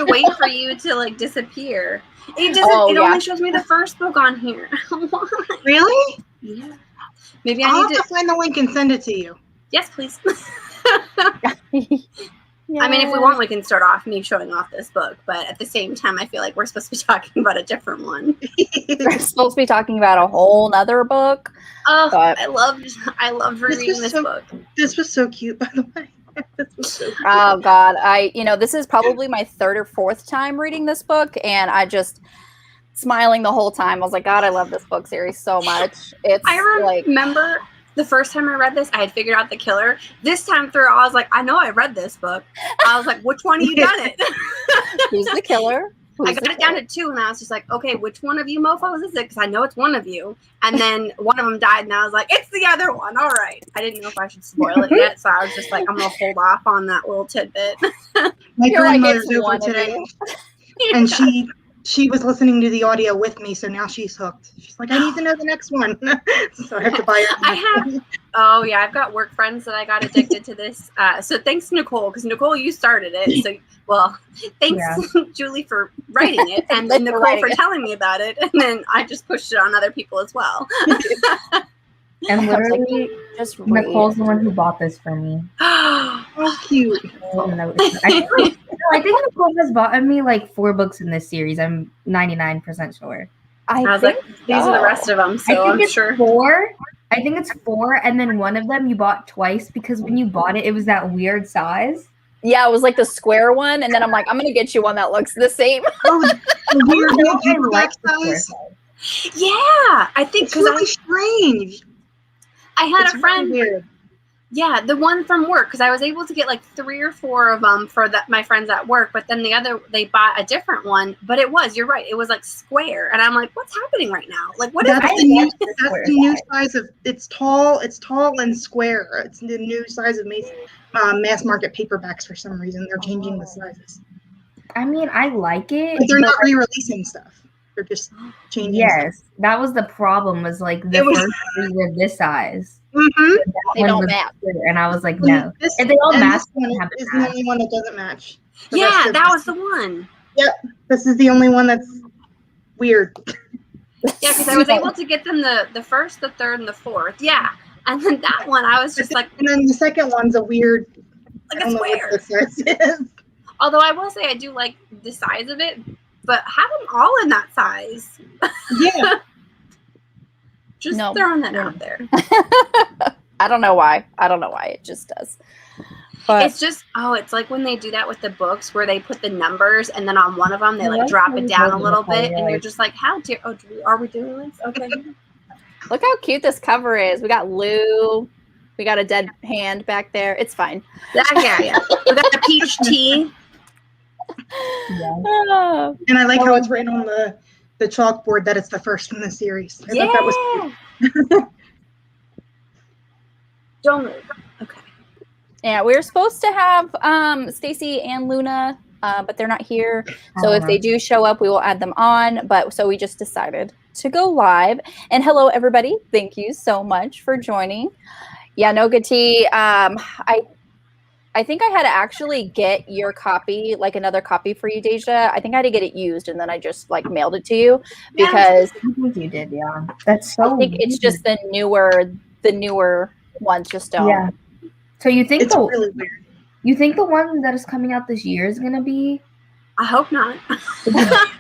to wait for you to like disappear. It doesn't. It only shows me the first book on here. Really? Yeah. Maybe I'll I have need to find the link and send it to you. Yes, please. I mean, if we want, we can start off me showing off this book, but at the same time, I feel like we're supposed to be talking about a different one. We're supposed to be talking about a whole nother book. Oh, I loved reading this book. This was so cute, by the way. This was so cute. Oh God, this is probably my third or fourth time reading this book, and I just smiling the whole time. I was like, God, I love this book series so much. I remember the first time I read this, I had figured out the killer. This time through, I was like, I know I read this book. I was like, which one of you done it? Who's the killer? I got it down to 2, and I was just like, okay, which one of you mofos is it? Because I know it's one of you. And then one of them died, and I was like, it's the other one. All right. I didn't know if I should spoil it yet, so I was just like, I'm going to hold off on that little tidbit. My grandmother's over today, and she was listening to the audio with me, so now she's hooked. She's like, I need to know the next one. So I have to buy her. I've got work friends that I got addicted to this. So thanks to Nicole, because Nicole, you started it. So, thanks Julie for writing it, and then Nicole for telling me about it, and then I just pushed it on other people as well. And literally, just Nicole's the one who bought this for me. Oh, cute. I think Nicole has bought me like 4 books in this series. I'm 99% sure. I was like, these are the rest of them, so I'm sure. 4. I think it's 4, and then one of them you bought twice because when you bought it, it was that weird size. Yeah, it was like the square one, and then I'm like, I'm gonna get you one that looks the same. The weird paperback size. Yeah, I think it's really strange. I had a friend. Really weird. Yeah, the one from work, because I was able to get like 3 or 4 of them for my friends at work, but then the other, they bought a different one, but you're right, it was like square, and I'm like, what's happening right now? Like, what is that's the new size of, it's tall and square. It's the new size of mass market paperbacks for some reason. They're changing the sizes. I mean, I like it. But they're not re-releasing stuff. They're just changing stuff. That was the problem, was like the first 3 were this size. Mm-hmm. They don't match. And I was like, no. And they all match. This is the only one that doesn't match. Yeah, that was the one. Yep. This is the only one that's weird. Yeah, because I was able to get them the first, the third, and the fourth. Yeah. And then that one, I was just like. And then the second one's a weird. Like a square. Although I will say I do like the size of it, but have them all in that size. Yeah. Just throwing that out there. I don't know why. It just does. But it's just, it's like when they do that with the books where they put the numbers and then on one of them they like drop it down a little bit and you're just like, are we doing this? Okay. Look how cute this cover is. We got Lou. We got a dead hand back there. It's fine. Yeah. We got a peach tea. Yeah. And I like how it's written on the chalkboard that it's the first in the series. I thought that was cute. Don't move. Okay. Yeah, we were supposed to have Stacey and Luna, but they're not here. So if they do show up, we will add them on. But so we just decided to go live. And hello, everybody. Thank you so much for joining. Yeah, no good tea. I think I had to actually get your copy, like another copy for you, Daijah. I think I had to get it used, and then I just like mailed it to you because I think you did. Yeah, that's so. I think it's just the newer ones just don't. Yeah. So you think it's really weird? You think the one that is coming out this year is gonna be? I hope not. Is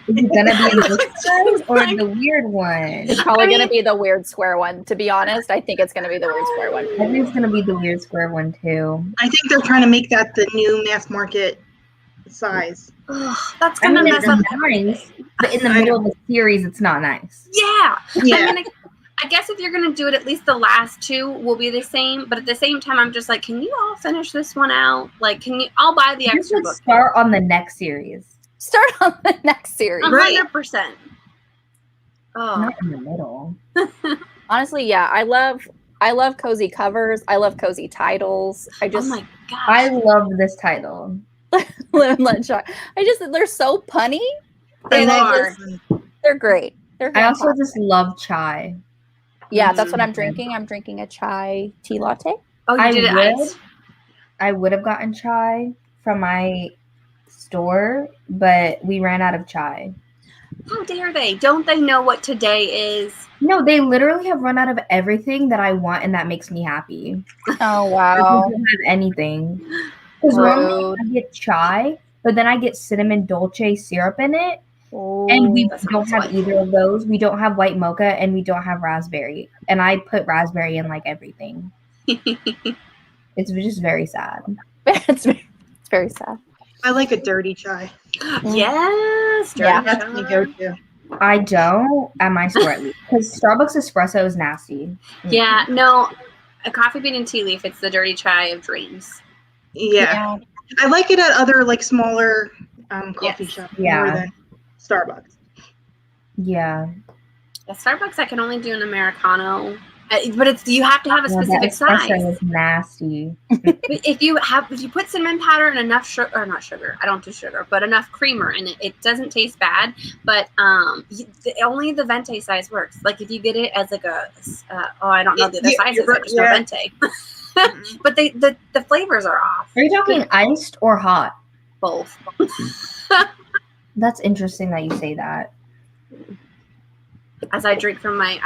it gonna be this size or the weird one? It's probably gonna be the weird square one. To be honest, I think it's gonna be the weird square one. I think it's gonna be the weird square one too. I think they're trying to make that the new mass market size. That's gonna mess up. Nice, but in the middle of the series, it's not nice. Yeah. I guess if you're going to do it, at least the last 2 will be the same. But at the same time, I'm just like, can you all finish this one out? Like, I'll buy the extra book. Start on the next series. 100%. Oh. Not in the middle. Honestly, yeah. I love cozy covers. I love cozy titles. Oh my gosh. I love this title. Live and let try. They're so punny. They're great. I also just love chai. Yeah, that's what I'm drinking. I'm drinking a chai tea latte. Oh, you did it iced? I would have gotten chai from my store, but we ran out of chai. How dare they? Don't they know what today is? No, they literally have run out of everything that I want and that makes me happy. Oh, They wow. don't have anything. Because normally I get chai, but then I get cinnamon dolce syrup in it. And we don't have either of those. We don't have white mocha and we don't have raspberry. And I put raspberry in like everything. It's just very sad. It's very sad. I like a dirty chai. Yes, dirty Yeah, That's chai. my go-to. I don't at my store at least. Because Starbucks espresso is nasty. Yeah, no, a coffee bean and tea leaf. It's the dirty chai of dreams. Yeah. I like it at other like smaller coffee shops more than Starbucks. Yeah. At Starbucks, I can only do an Americano, but you have to have a specific size. Espresso is nasty. If you put cinnamon powder and enough sugar, or not sugar, I don't do sugar, but enough creamer in it, it doesn't taste bad. But only the venti size works. Like if you get it as like a, I don't know the other sizes. I just know venti. But the flavors are off. Are you talking iced or hot? Both. That's interesting that you say that. As I drink from I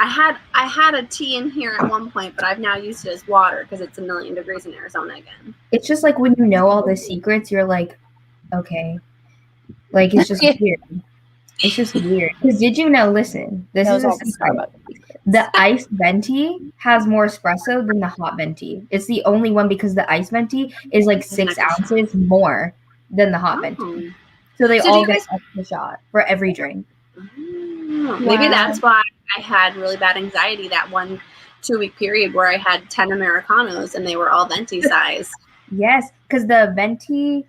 had a tea in here at one point, but I've now used it as water because it's 1,000,000 degrees in Arizona again. It's just like when you know all the secrets, you're like, okay. Like it's just weird. It's just weird. Because did you know, listen, this is a secret. The iced venti has more espresso than the hot venti. It's the only one because the iced venti is like 6 ounces more than the hot venti. So they all get a shot for every drink. Maybe that's why I had really bad anxiety that 1-2 week period where I had 10 Americanos and they were all venti size. Yes, because the venti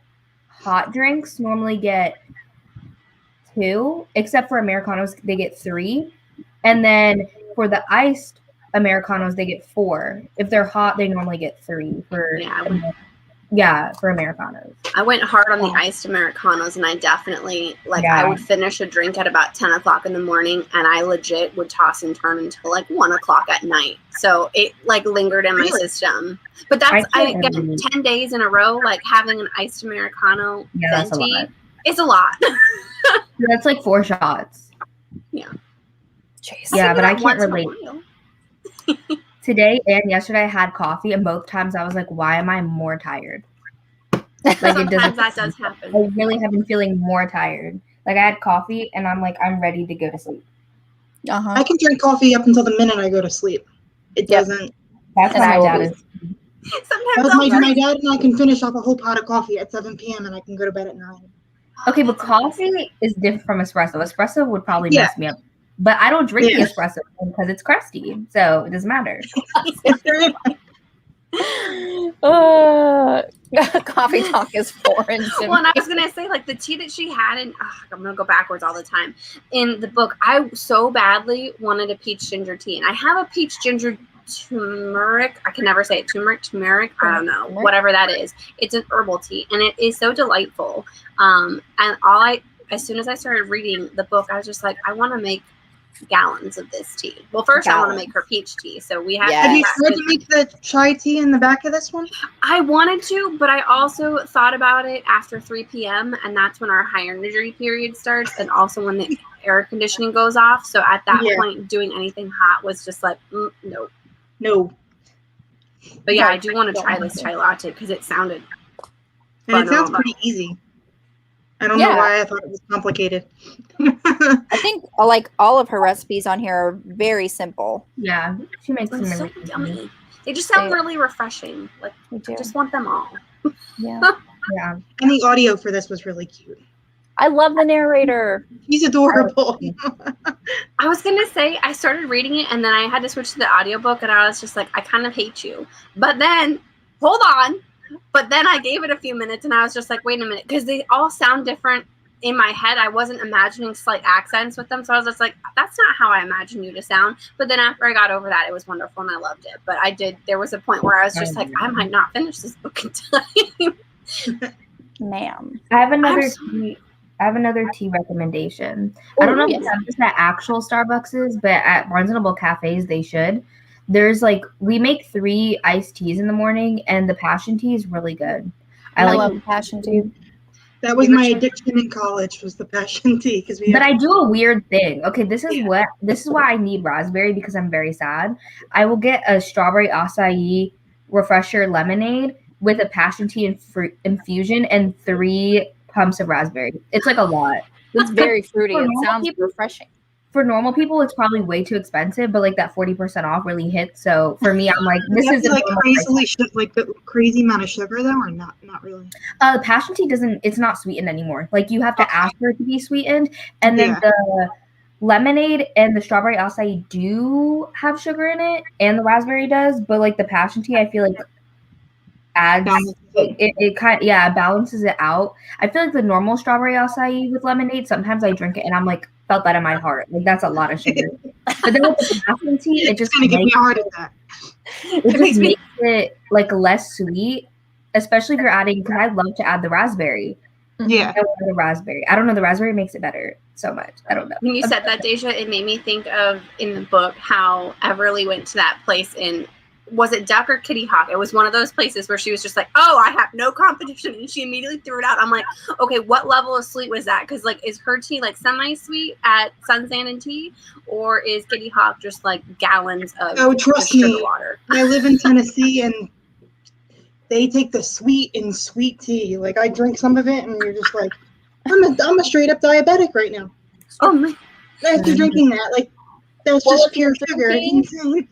hot drinks normally get 2, except for Americanos, they get 3. And then for the iced Americanos, they get 4. If they're hot, they normally get 3 for for Americanos. I went hard on the iced Americanos, and I definitely I would finish a drink at about 10 o'clock in the morning, and I legit would toss and turn until like 1 o'clock at night. So it like lingered in my system. But that's again 10 days in a row, like having an iced Americano venti is a lot. That's like 4 shots. Yeah. Jeez. Yeah, but I can't relate. Today and yesterday I had coffee, and both times I was like, why am I more tired? Like Sometimes that does happen. I really have been feeling more tired. Like I had coffee and I'm like, I'm ready to go to sleep. I can drink coffee up until the minute I go to sleep. It doesn't. That's what my dad is. Sometimes my dad and I can finish off a whole pot of coffee at 7 p.m. and I can go to bed at 9. Okay, but coffee is different from espresso. Espresso would probably mess me up. But I don't drink the espresso because it's crusty, so it doesn't matter. Coffee talk is foreign to me. Well, and I was gonna say, like the tea that she had in, I'm gonna go backwards all the time. In the book, I so badly wanted a peach ginger tea, and I have a peach ginger turmeric. I can never say it. Turmeric. I don't know, whatever that is. It's an herbal tea, and it is so delightful. And as soon as I started reading the book, I was just like, I want to make gallons of this tea. Well, first I want to make her peach tea, so we have. Have you tried to make the chai tea in the back of this one? I wanted to, but I also thought about it after 3 p.m. and that's when our high energy period starts, and also when the air conditioning goes off. So at that point, doing anything hot was just like no. But yeah, I do want to try this chai latte because it sounded. And it sounds pretty easy. I don't know why I thought it was complicated. I think like all of her recipes on here are very simple. Yeah, she makes them really yummy. They just sound really refreshing. Like I just want them all. Yeah. And the audio for this was really cute. I love the narrator. He's adorable. I was gonna say I started reading it and then I had to switch to the audiobook and I was just like, I kind of hate you. But then hold on. But then I gave it a few minutes and I was just like, wait a minute, because they all sound different in my head. I wasn't imagining slight accents with them. So I was just like, that's not how I imagine you to sound. But then after I got over that, it was wonderful and I loved it. But there was a point where I was just like, I might not finish this book in time. Ma'am. I have another tea recommendation. I don't know if it's at actual Starbucks, but at Barnes & Noble cafes, they should. There's we make 3 iced teas in the morning, and the passion tea is really good. I love passion tea. That was my addiction in college, was the passion tea. But I do a weird thing. Okay, this is why I need raspberry, because I'm very sad. I will get a strawberry acai refresher lemonade with a passion tea and fruit infusion and 3 pumps of raspberry. It's like a lot. It's very fruity. It sounds refreshing. For normal people, it's probably way too expensive, but like that 40% off really hits. So for me, I'm like, this is like the crazy amount of sugar though, or not really. Passion tea it's not sweetened anymore. Like you have to ask for it to be sweetened, and then the lemonade and the strawberry acai do have sugar in it, and the raspberry does, but like the passion tea, I feel like adds it kind of balances it out. I feel like the normal strawberry acai with lemonade, sometimes I drink it and I'm like, felt that in my heart. Like that's a lot of sugar. But then with the passion tea, it just gonna give me a heart attack. It just makes it like less sweet, especially if you're adding, because I love to add the raspberry. Yeah. I love the raspberry. I don't know, the raspberry makes it better so much. I don't know. When you said that, Daijah, it made me think of in the book how Everly went to that place in, was it Duck or Kitty Hawk? It was one of those places where she was just like, oh, I have no competition. And she immediately threw it out. I'm like, okay, what level of sweet was that? Because like, is her tea like semi-sweet at Sun, Sand, and Tea? Or is Kitty Hawk just like gallons of trust sugar me, water? I live in Tennessee and they take the sweet in sweet tea. Like I drink some of it and you're just like, I'm a straight up diabetic right now. Oh my. After drinking that, like that's just pure sugar. It's insane.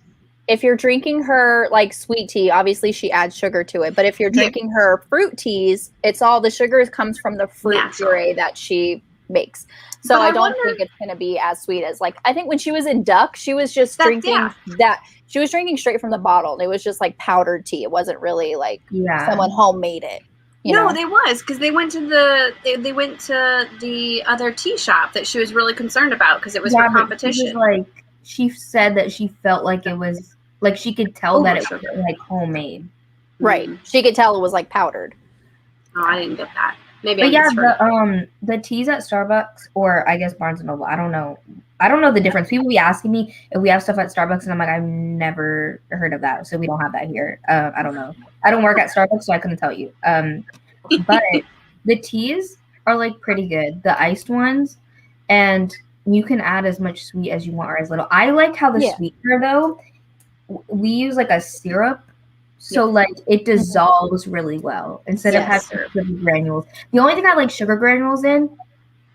If you're drinking her like sweet tea, obviously she adds sugar to it. But if you're drinking her fruit teas, it's all the sugar comes from the fruit puree that she makes. So I don't think it's going to be as sweet as like, I think when she was in Duck, she was just drinking that. She was drinking straight from the bottle. It was just like powdered tea. It wasn't really like someone homemade it. You know? They was, because they went to the other tea shop that she was really concerned about because it was for competition. She said that she felt like it was like she could tell that it was like homemade. Right. She could tell it was like powdered. Oh, I didn't get that. Maybe. But the teas at Starbucks or I guess Barnes and Noble, I don't know the difference. People be asking me if we have stuff at Starbucks and I'm like, I've never heard of that. So we don't have that here. I don't know. I don't work at Starbucks, so I couldn't tell you. But the teas are like pretty good. The iced ones, and you can add as much sweet as you want or as little. I like how the sweetener though, we use like a syrup. So like it dissolves really well instead of having sugar granules. The only thing I like sugar granules in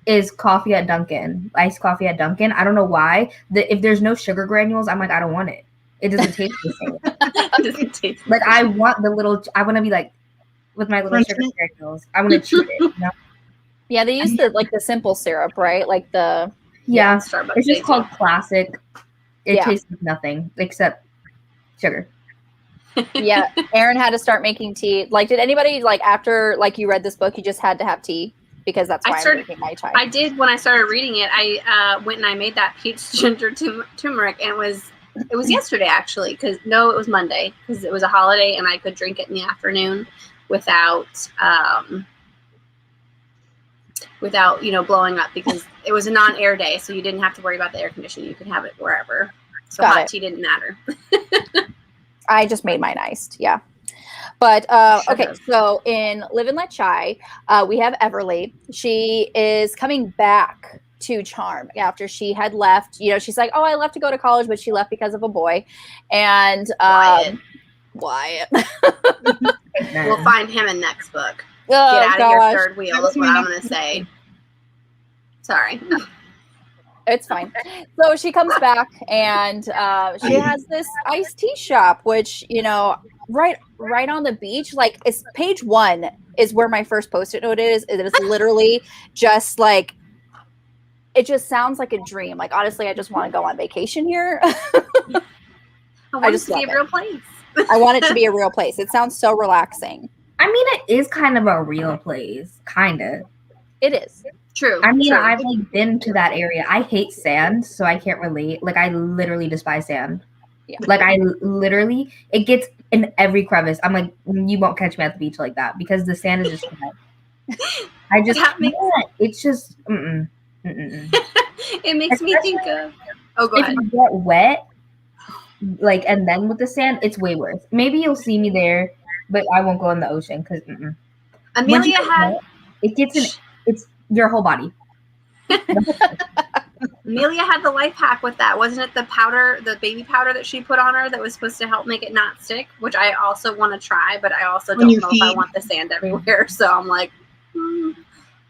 is coffee at Dunkin', iced coffee at Dunkin'. I don't know why. If there's no sugar granules, I'm like, I don't want it. It doesn't taste the same. It doesn't taste like I want I want to be like with my little sugar granules. I want to cheat it. You know? Yeah, they use the simple syrup, right? Like the Starbucks. It's just called classic. It tastes like nothing except sugar. Yeah, Aaron had to start making tea. Like, did anybody like after like you read this book, you just had to have tea? Because that's why I'm making my chai. I did when I started reading it. I went and I made that peach ginger turmeric, and it was yesterday actually. Because it was Monday because it was a holiday and I could drink it in the afternoon without blowing up because it was a non-air day, so you didn't have to worry about the air conditioning. You could have it wherever. So hot tea didn't matter. I just made mine iced, But okay, so in Live and Let Chai, we have Everly. She is coming back to Charm after she had left. She's like, "Oh, I left to go to college, but she left because of a boy." And Wyatt. We'll find him in next book. Oh, Get out of your third wheel is what I'm going to say. Sorry. It's fine. So she comes back and she has this iced tea shop, which, right on the beach. Like, it's page 1 is where my first Post-it note is. It is literally just like, it just sounds like a dream. Like, honestly, I just want to go on vacation here. I want it to be a real place. I want it to be a real place. It sounds so relaxing. I mean, it is kind of a real place. Kind of. It is. True. I mean, true. I've been to that area. I hate sand, so I can't relate. Like, I literally despise sand. Yeah. Like, it gets in every crevice. I'm like, you won't catch me at the beach like that because the sand is just I just can't. It's just It makes me think of go ahead. If you get wet, like, and then with the sand, it's way worse. Maybe you'll see me there, but I won't go in the ocean because Amelia had it's your whole body. Amelia had the life hack with that. Wasn't it the powder, the baby powder that she put on her that was supposed to help make it not stick? Which I also want to try, but I also don't know if I want the sand everywhere. So I'm like,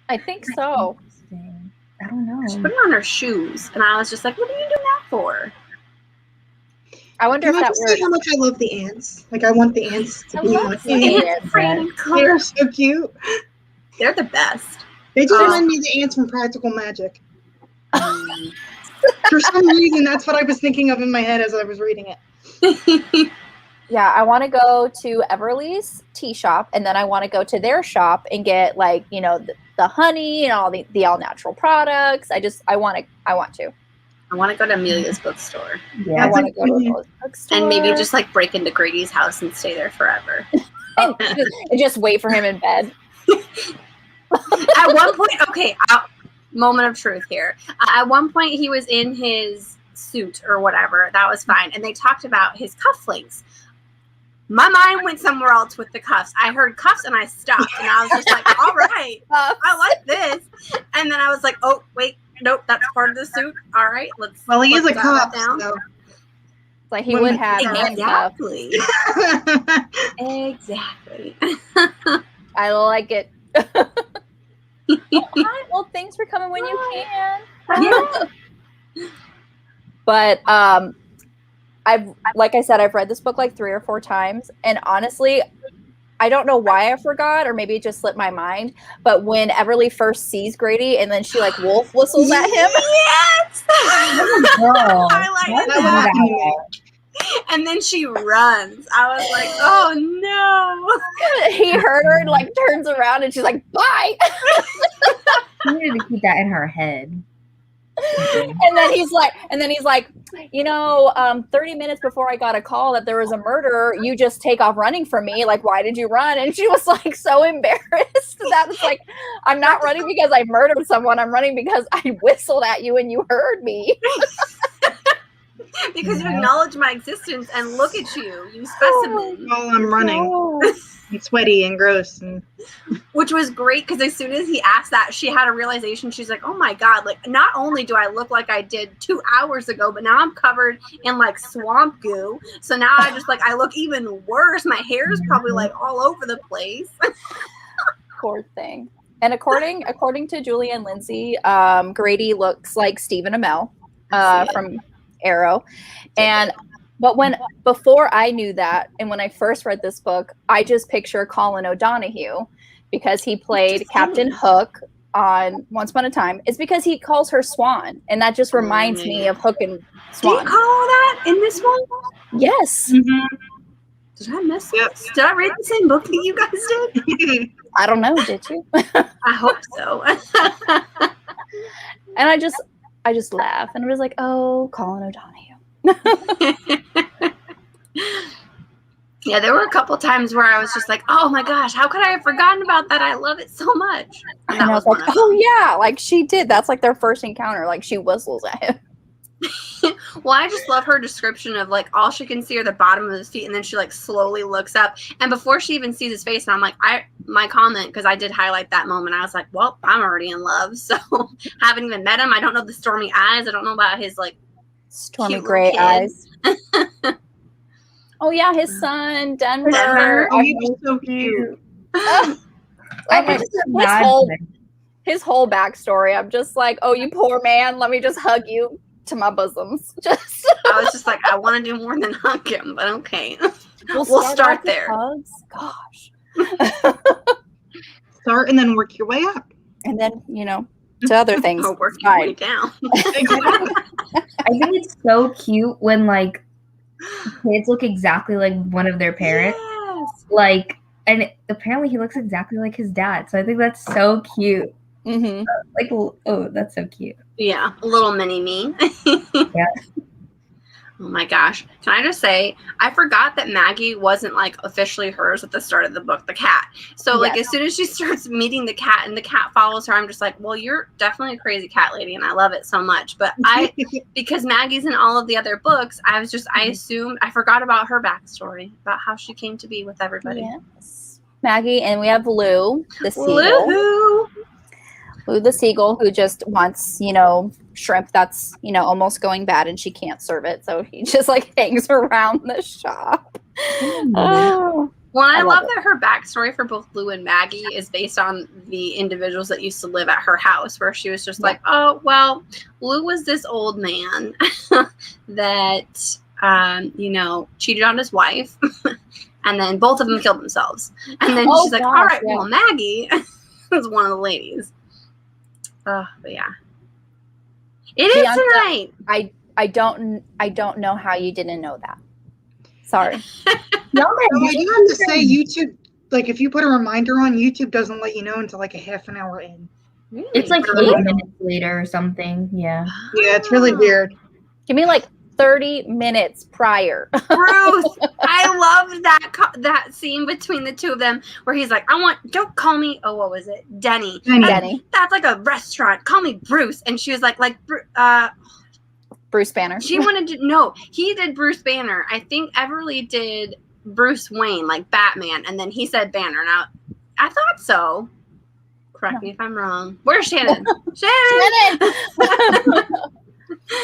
I think so. I don't know. She put it on her shoes, and I was just like, what are you doing that for? I wonder if that works. How much I love the ants. Like, I want the ants to be on They're so cute. They're the best. They just remind me of the ants from Practical Magic. For some reason, that's what I was thinking of in my head as I was reading it. Yeah, I want to go to Everly's tea shop, and then I want to go to their shop and get, like, you know, the honey and all the all natural products. I want to. I want to go to Amelia's bookstore. Yeah, I want to go to Amelia's bookstore. And maybe just, like, break into Grady's house and stay there forever. and just wait for him in bed. At one point, okay, moment of truth here. At one point, he was in his suit or whatever. That was fine. And they talked about his cufflinks. My mind went somewhere else with the cuffs. I heard cuffs and I stopped. And I was just like, all right, I like this. And then I was like, oh, wait, nope, that's part of the suit. All right, let's. Well, he is a cuff. So. Like he would have exactly. Exactly. I like it. Hi. Well, thanks for coming when you can. Yeah. But like I said, I've read this book like 3 or 4 times, and honestly, I don't know why I forgot, or maybe it just slipped my mind. But when Everly first sees Grady, and then she like wolf whistles at him. Yes. I like that. And then she runs. I was like, oh no. He heard her and like turns around and she's like, bye. She needed to keep that in her head. And then he's like, you know, 30 minutes before I got a call that there was a murder, you just take off running from me. Like, why did you run? And she was like so embarrassed that it's like, I'm not running because I murdered someone. I'm running because I whistled at you and you heard me. Because you acknowledge my existence and look at you specimen. While I'm running. And sweaty and gross. Which was great because as soon as he asked that, she had a realization. She's like, oh my God, like not only do I look like I did 2 hours ago, but now I'm covered in like swamp goo. So now I look even worse. My hair is probably like all over the place. Poor thing. And according to Julie Anne Lindsey, Grady looks like Stephen Amell from Arrow. But before I knew that, and when I first read this book, I just picture Colin O'Donoghue because he played Captain Hook on Once Upon a Time. It's because he calls her Swan, and that just reminds me of Hook and Swan. Did you call that in this one? Yes. Mm-hmm. Did I miss this? Did I read the same book that you guys did? I don't know. Did you? I hope so. And I just laugh, and I was like, oh, Colin O'Donoghue. Yeah, there were a couple times where I was just like, oh my gosh, how could I have forgotten about that? I love it so much. And I was like, oh yeah, like she did. That's like their first encounter. Like she whistles at him. Well, I just love her description of like all she can see are the bottom of his feet, and then she like slowly looks up, and before she even sees his face, and I'm like, my comment, because I did highlight that moment, I was like, well, I'm already in love, so haven't even met him. I don't know the stormy eyes. I don't know about his like stormy gray eyes. Oh yeah, his son Denver. Oh, he was so cute. His whole backstory. I'm just like, oh, you poor man. Let me just hug you to my bosoms. I was just like, I want to do more than hug him, but okay. We'll start there. Hugs. Gosh. Start and then work your way up. And then, to other things. Or work your way down. I think it's so cute when like kids look exactly like one of their parents. Yes. Like, and apparently he looks exactly like his dad. So I think that's so cute. Mm-hmm. Like, oh, that's so cute. Yeah, a little mini me. Yeah. Oh my gosh. Can I just say, I forgot that Maggie wasn't like officially hers at the start of the book, the cat. So like as soon as she starts meeting the cat and the cat follows her, I'm just like, well, you're definitely a crazy cat lady and I love it so much. But because Maggie's in all of the other books, I assumed, I forgot about her backstory, about how she came to be with everybody. Yes. Maggie, and we have Lou, the seal. Lou. Lou the seagull, who just wants, shrimp that's, almost going bad and she can't serve it. So he just like hangs around the shop. Oh. Well, I love that her backstory for both Lou and Maggie is based on the individuals that used to live at her house, where she was just like, oh, well, Lou was this old man that, cheated on his wife. And then both of them killed themselves. And then she's like, all right, well, Maggie was one of the ladies. But yeah. It is tonight. I don't know how you didn't know that. Sorry. No, I do have to say YouTube, like if you put a reminder on, YouTube doesn't let you know until like a half an hour in. Really? It's like 8 minutes later or something. Yeah. Yeah, it's really weird. Give me like 30 minutes prior. Bruce, I loved that scene between the two of them where he's like, don't call me, what was it? Denny. That's like a restaurant. Call me Bruce. And she was like Bruce Banner. She wanted to, no, he did Bruce Banner. I think Everly did Bruce Wayne, like Batman. And then he said Banner. Now, I thought so. Correct me if I'm wrong. Where's Shannon? Shannon!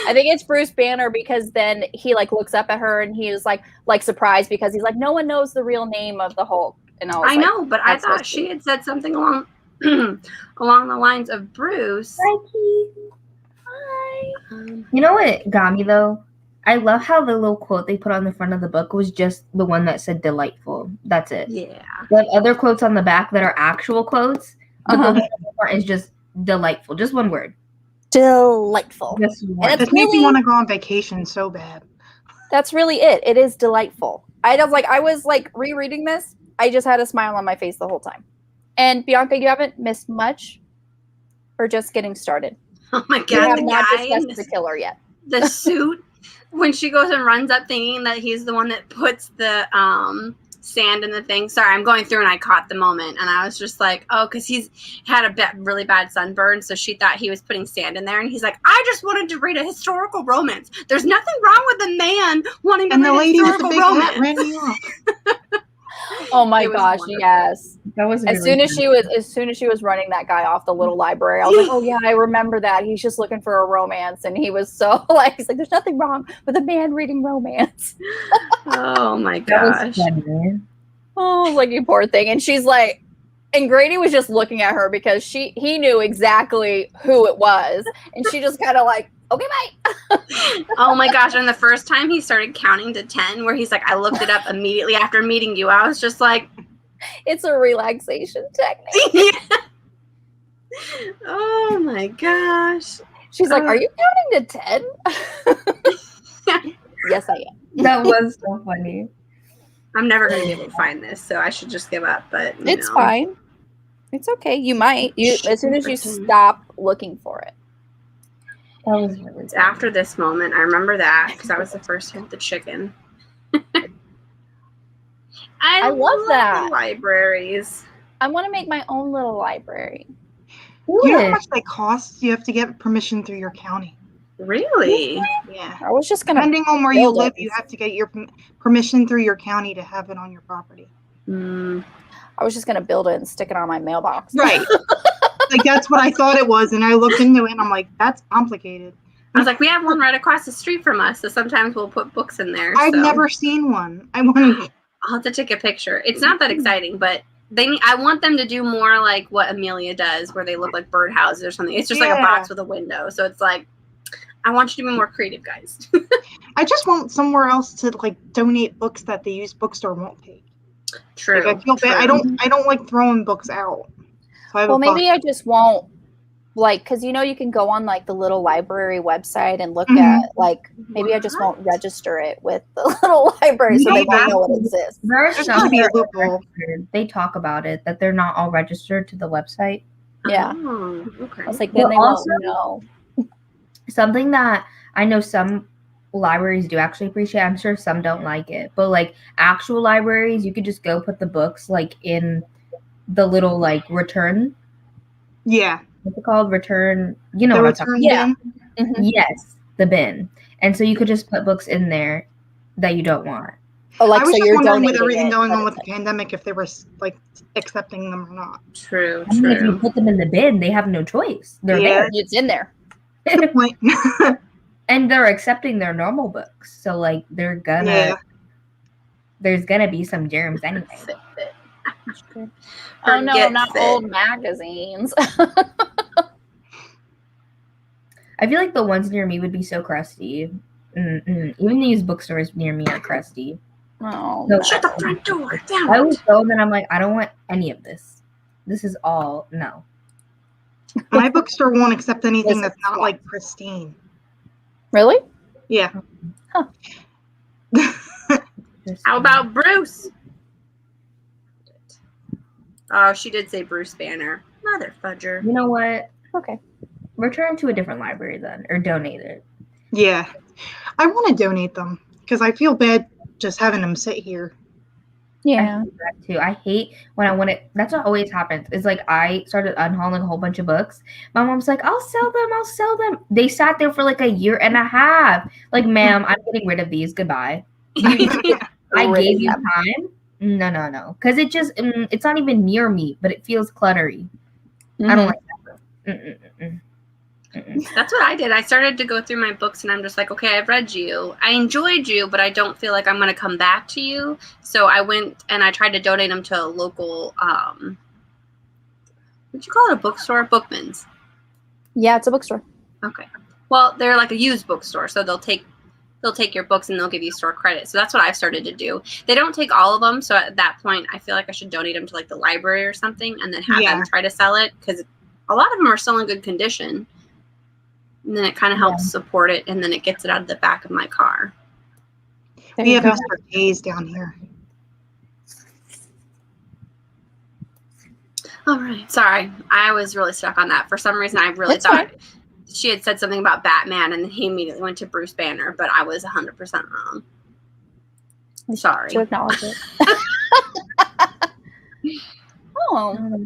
I think it's Bruce Banner because then he like looks up at her and he was like surprised because he's like, no one knows the real name of the Hulk. And I know, but I thought she had said something along along the lines of Bruce. Hi. You know what got me though? I love how the little quote they put on the front of the book was just the one that said delightful. That's it. Yeah. They have other quotes on the back that are actual quotes, but the one on the front is just delightful. Just one word. Delightful. This makes me want to go on vacation so bad. That's really it. It is delightful. I was rereading this. I just had a smile on my face the whole time. And Bianca, you haven't missed much. We're just getting started. Oh my God. We have not discussed the killer yet. The suit, when she goes and runs up thinking that he's the one that puts the sand in the thing. Sorry, I'm going through and I caught the moment. And I was just like, oh, because he's had a really bad sunburn. So she thought he was putting sand in there. And he's like, I just wanted to read a historical romance. There's nothing wrong with a man wanting to read a historical romance. And the lady with the big hat ran me off. Oh my gosh, wonderful. Yes. That was as soon as she was running that guy off the little library, I was like, oh yeah, I remember that. He's just looking for a romance. And he was so he's like, there's nothing wrong with a man reading romance. Oh my gosh. Oh, like you poor thing. And she's like, and Grady was just looking at her because he knew exactly who it was. And she just kind of like, okay, bye. Oh my gosh. And the first time he started counting to 10, where he's like, I looked it up immediately after meeting you. I was just like, it's a relaxation technique. Yeah. Oh my gosh. She's like, are you counting to 10? Yes, I am. That was so funny. I'm never going to be able to find this, so I should just give up. But it's fine. It's okay. You might. As soon as you stop looking for it. That was really it's after this moment. I remember that because that was the first hit, the chicken. I love that. Libraries. I want to make my own little library. You know how much they cost? You have to get permission through your county. Really? Yeah. I was just going to. Depending on where you live, you have to get your permission through your county to have it on your property. I was just going to build it and stick it on my mailbox. Right. Like, that's what I thought it was. And I looked into it and I'm like, that's complicated. I was like, we have one right across the street from us. So sometimes we'll put books in there. I've never seen one. I want to. I'll have to take a picture. It's not that exciting, but I want them to do more like what Amelia does, where they look like birdhouses or something. It's just like a box with a window. So it's like, I want you to be more creative, guys. I just want somewhere else to like donate books that the used bookstore won't take. True. Like, I feel bad. I don't like throwing books out. So maybe I just won't because you can go on like the little library website and look at maybe I just won't register it with the little library so they won't know it exists. There's some they talk about it that they're not all registered to the website. Yeah. Oh, okay. I was like, then they won't know. Something that I know some libraries do actually appreciate, I'm sure some don't like it, but like actual libraries, you could just go put the books like in the little like return. Yeah. What's it called? Return. You know what I'm talking about. Yeah. Mm-hmm. Yes, the bin. And so you could just put books in there that you don't want. Oh, like, I was so just you're wondering with donating everything it, going but on with it's the pandemic if they were like accepting them or not. True. I mean, if you put them in the bin, they have no choice. They're there. It's in there. Good point. And they're accepting their normal books. So like they're gonna there's gonna be some germs anyway. Oh no, Forget not fit. old magazines. I feel like the ones near me would be so crusty. Even these bookstores near me are crusty. Oh, So, Shut the front door. Damn I it. would go and then I'm like, I don't want any of this. This is all no. My bookstore won't accept anything Listen, that's not like pristine. really? Yeah. How about Bruce? Oh, she did say Bruce Banner. Mother fudger. You know what? Okay. Return to a different library then, or donate it. Yeah. I want to donate them because I feel bad just having them sit here. Yeah. I hate that too. I hate when I want it. That's what always happens. Is like I started unhauling a whole bunch of books. My mom's like, I'll sell them. They sat there for like a year and a half. Like, ma'am, I'm getting rid of these. Goodbye. I gave you time. No. Because it just, it's not even near me, but it feels cluttery. I don't like that. That's what I did. I started to go through my books and I'm just like, okay, I've read you. I enjoyed you, but I don't feel like I'm going to come back to you. So I went and I tried to donate them to a local, what'd you call it? A bookstore? Bookman's. Yeah, it's a bookstore. Okay. Well, they're like a used bookstore. So they'll take your books and they'll give you store credit. So that's what I've started to do. They don't take all of them. So at that point, I feel like I should donate them to like the library or something and then have them try to sell it. Because a lot of them are still in good condition. And then it kind of helps support it, and then it gets it out of the back of my car. We have Mr. K's down here. All right. Sorry. I was really stuck on that. For some reason, I really thought she had said something about Batman, and then he immediately went to Bruce Banner, but I was 100% wrong. Sorry. To acknowledge it. Oh.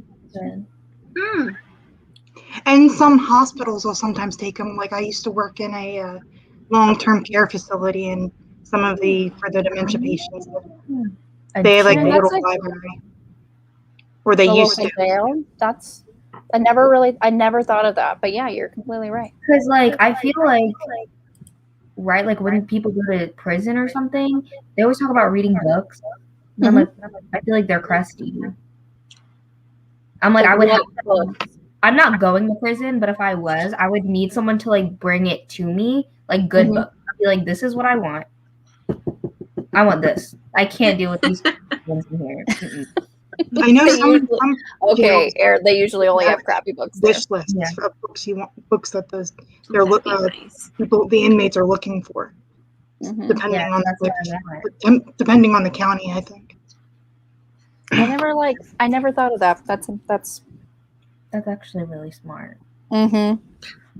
And some hospitals will sometimes take them. Like I used to work in a long-term care facility, and some of for the dementia patients, they have like a little library, or they used to. Jail? That's I never thought of that. But yeah, you're completely right. Because like I feel like right, like when people go to prison or something, they always talk about reading books. And I'm like, I feel like they're crusty. I'm like, I would have I'm not going to prison, but if I was, I would need someone to like bring it to me, like good books. I'd be like, this is what I want. I want this. I can't deal with these things in here. I know some they usually only have crappy books. Wish lists of books you want, books that the inmates are looking for, depending on depending on the county. I think. I never thought of that. That's actually really smart.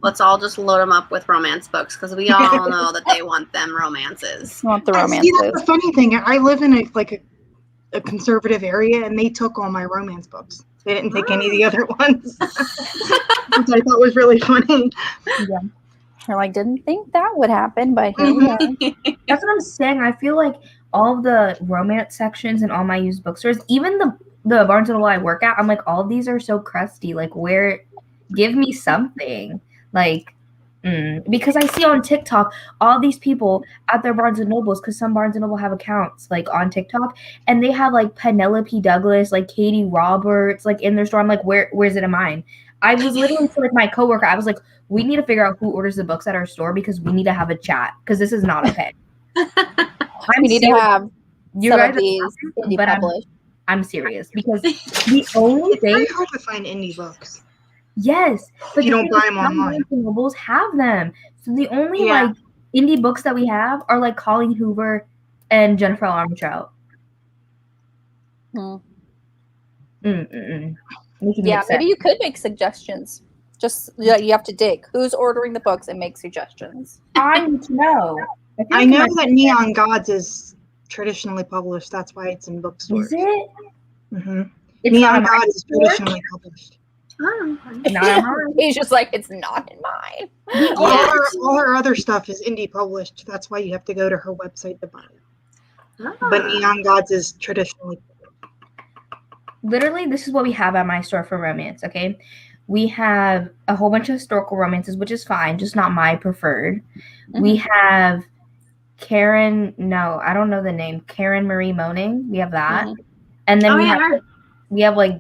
Let's all just load them up with romance books because we all know that they want them romances. Want the romances. See, that's the funny thing. I live in a conservative area, and they took all my romance books. They didn't take any of the other ones, which I thought was really funny. Yeah. You're like, didn't think that would happen, but here we are. That's what I'm saying. I feel like all of the romance sections in all my used bookstores, even the Barnes & Noble I work at, I'm like, all of these are so crusty. Like, give me something. Like, because I see on TikTok all these people at their Barnes & Nobles, because some Barnes & Noble have accounts like on TikTok, and they have like Penelope Douglas, like Katie Roberts, like in their store. I'm like, where's it in mine? I was literally to like my coworker, I was like, we need to figure out who orders the books at our store because we need to have a chat because this is not okay. We need to have you some guys of these indie published. I'm serious because the only it's very hard to find indie books. Yes, but you don't buy them online. Nobles have them, so the only like indie books that we have are like Colleen Hoover and Jennifer Armentrout. Yeah, maybe you could make suggestions. Just you have to dig. Who's ordering the books and make suggestions? I need to know. I know that Neon Gods is traditionally published. That's why it's in bookstores. Is it? Neon Gods is traditionally published. He's just like, it's not in mine. All her other stuff is indie published. That's why you have to go to her website to buy it. but Neon Gods is traditionally. Literally, this is what we have at my store for romance, okay? We have a whole bunch of historical romances, which is fine, just not my preferred. We have Karen, no, I don't know the name. Karen Marie Moaning. We have that. And then we have like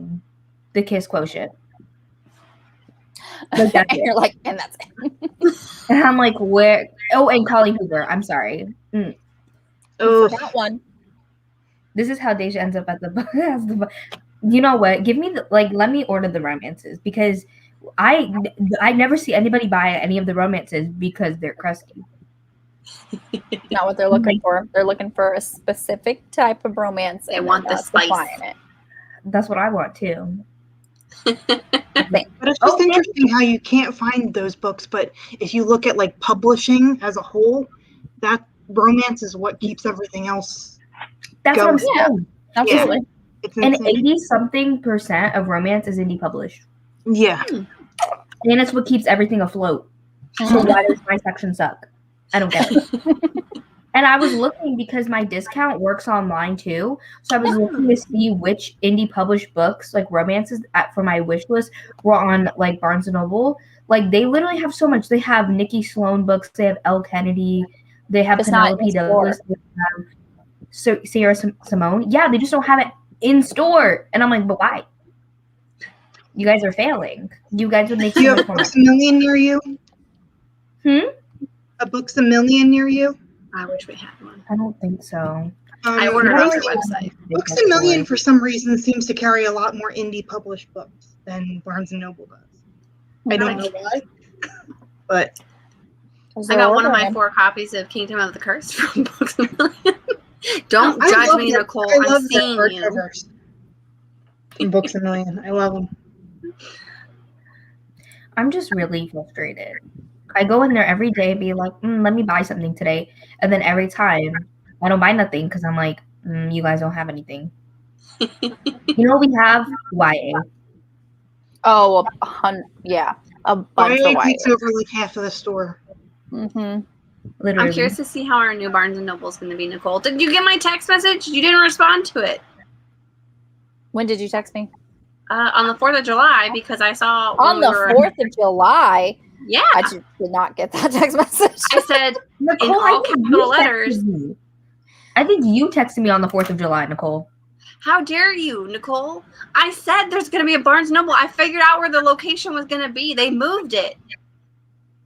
the Kiss Quotient. Like that's You're like, and that's it. And I'm like, where? Oh, and Collie Hoover. I'm sorry. Oh, that one. This is how Daijah ends up at the. You know what? Give me let me order the romances because I never see anybody buy any of the romances because they're crusty. Not what they're looking for. They're looking for a specific type of romance. They want the spice. In it. That's what I want too. but it's just interesting how you can't find those books, but if you look at like publishing as a whole, that romance is what keeps everything else That's going. what I'm saying. Absolutely. Yeah. And 80-something% of romance is indie published. Yeah. And it's what keeps everything afloat. So why does my section suck? I don't get it. And I was looking because my discount works online too. So I was looking to see which indie published books, like romances for my wish list, were on like Barnes & Noble. Like they literally have so much. They have Nikki Sloan books. They have Elle Kennedy. They have Penelope Douglas. They have Sarah Simone. Yeah, they just don't have it in store. And I'm like, but why? You guys are failing. You guys would make Do you have Books A Million near you? A Books A Million near you? I wish we had one. I don't think so. I ordered on their website. Books A Million, for some reason, seems to carry a lot more indie published books than Barnes & Noble does. I don't know why, but I got one of my 4 copies of Kingdom of the Curse from Books A Million. Don't judge me, Nicole. I'm seeing you. From Books A Million. I love them. I'm just really frustrated. I go in there every day and be like, let me buy something today. And then every time I don't buy nothing because I'm like, you guys don't have anything. You know, we have YA. Oh, yeah. A bunch of YA. Takes over like half of the store. Mm-hmm. Literally. I'm curious to see how our new Barnes & Noble is going to be, Nicole. Did you get my text message? You didn't respond to it. When did you text me? On the 4th of July, because I saw... On the 4th of July? Yeah. I just did not get that text message. I said, Nicole, in all capital letters... I think you texted me on the 4th of July, Nicole. How dare you, Nicole? I said there's going to be a Barnes & Noble. I figured out where the location was going to be. They moved it.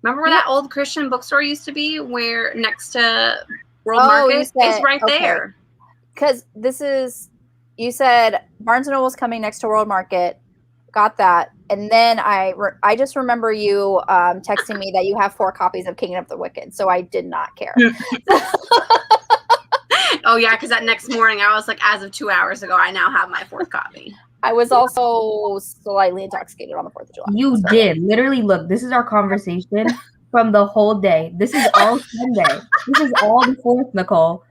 Remember where that old Christian bookstore used to be, where next to World Market? It's right there. Because this is, you said Barnes & Noble's coming next to World Market. Got that. And then I just remember you texting me that you have 4 copies of Kingdom of the Wicked. So I did not care. Oh, yeah, because that next morning I was like, as of 2 hours ago, I now have my 4th copy. I was also slightly intoxicated on the 4th of July. You did. Literally, look, this is our conversation from the whole day. This is all Sunday. This is all the 4th, Nicole.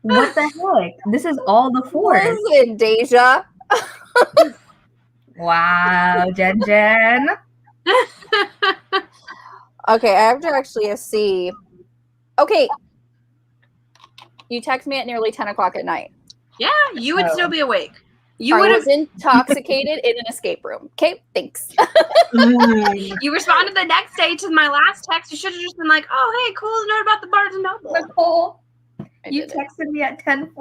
What the heck? This is all the 4th. Listen, Daijah. Wow, Jen. Okay, I have to actually see. Okay. You text me at nearly 10 o'clock at night. Yeah, you would still be awake. I was intoxicated in an escape room. Okay, thanks. You responded the next day to my last text. You should have just been like, oh, hey, cool note about the Barnes & Noble. Nicole, you texted me at 10:14.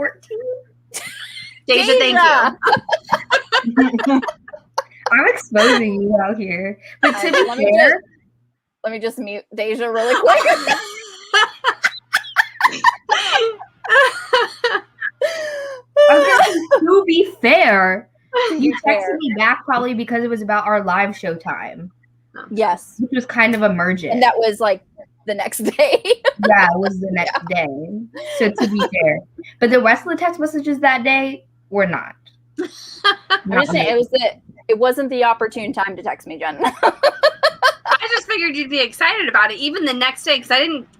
Daijah, thank you. I'm exposing you out here. But to be fair, let me just mute Daijah really quick. To be fair, you texted me back probably because it was about our live show time. Yes. Which was kind of emergent. And that was like the next day. Yeah, it was the next day. So to be fair. But the rest of the text messages that day were not. I'm just saying it wasn't the opportune time to text me, Jen. I just figured you'd be excited about it even the next day because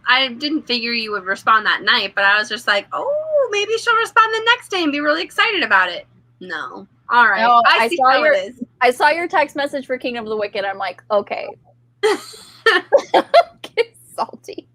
I didn't figure you would respond that night, but I was just like, oh, maybe she'll respond the next day and be really excited about it. No. All right. No, I see how it is. I saw your text message for Kingdom of the Wicked. I'm like, okay. Get salty.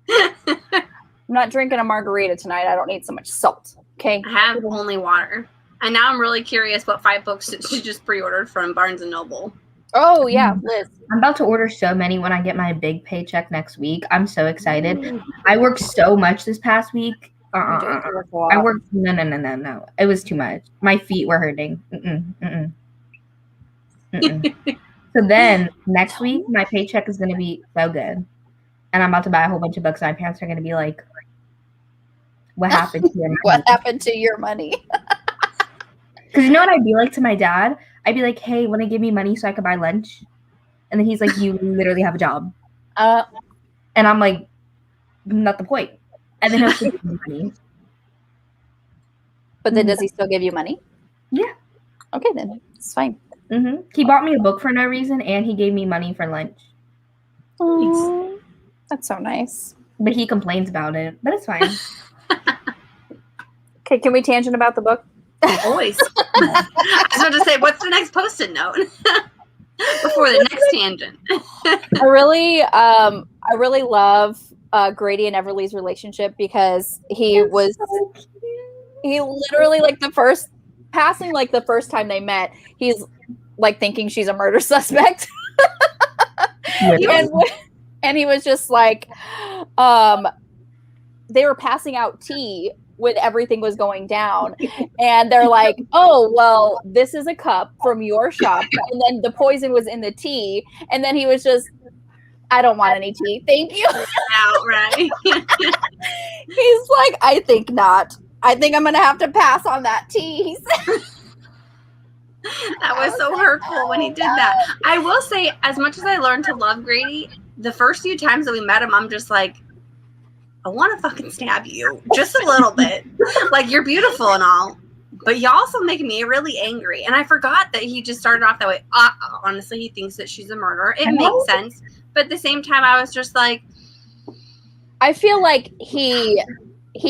I'm not drinking a margarita tonight. I don't need so much salt. Okay. I have only water. And now I'm really curious what 5 books she just pre-ordered from Barnes & Noble. Oh, yeah, Liz. I'm about to order so many when I get my big paycheck next week. I'm so excited. I worked so much this past week. I worked no. It was too much. My feet were hurting. So then next week my paycheck is gonna be so good. And I'm about to buy a whole bunch of books and my parents are gonna be like, what happened to your money? What happened to your money? Because you know what I'd be like to my dad? I'd be like, hey, want to give me money so I can buy lunch? And then he's like, you literally have a job. And I'm like, not the point. And then he'll still give me money. But then does he still give you money? Yeah. Okay, then. It's fine. Mm-hmm. He bought me a book for no reason, and he gave me money for lunch. Oh, that's so nice. But he complains about it. But it's fine. Okay, can we tangent about the book? Always. I was about to say, what's the next post-it note? Before the next tangent. I really love Grady and Everly's relationship because he literally like the first time they met, he's like thinking she's a murder suspect. And he was just like, they were passing out tea when everything was going down, and they're like, oh, well, this is a cup from your shop, and then the poison was in the tea, and then he was just, I don't want any tea, thank you. Outright. He's like, I think not. I think I'm gonna have to pass on that tea, he said. That was so hurtful when he did that. I will say, as much as I learned to love Grady, the first few times that we met him, I'm just like, I want to fucking stab you just a little bit. Like, you're beautiful and all, but you also make me really angry. And I forgot that he just started off that way. Honestly, he thinks that she's a murderer. It makes sense. But at the same time, I was just like, I feel like he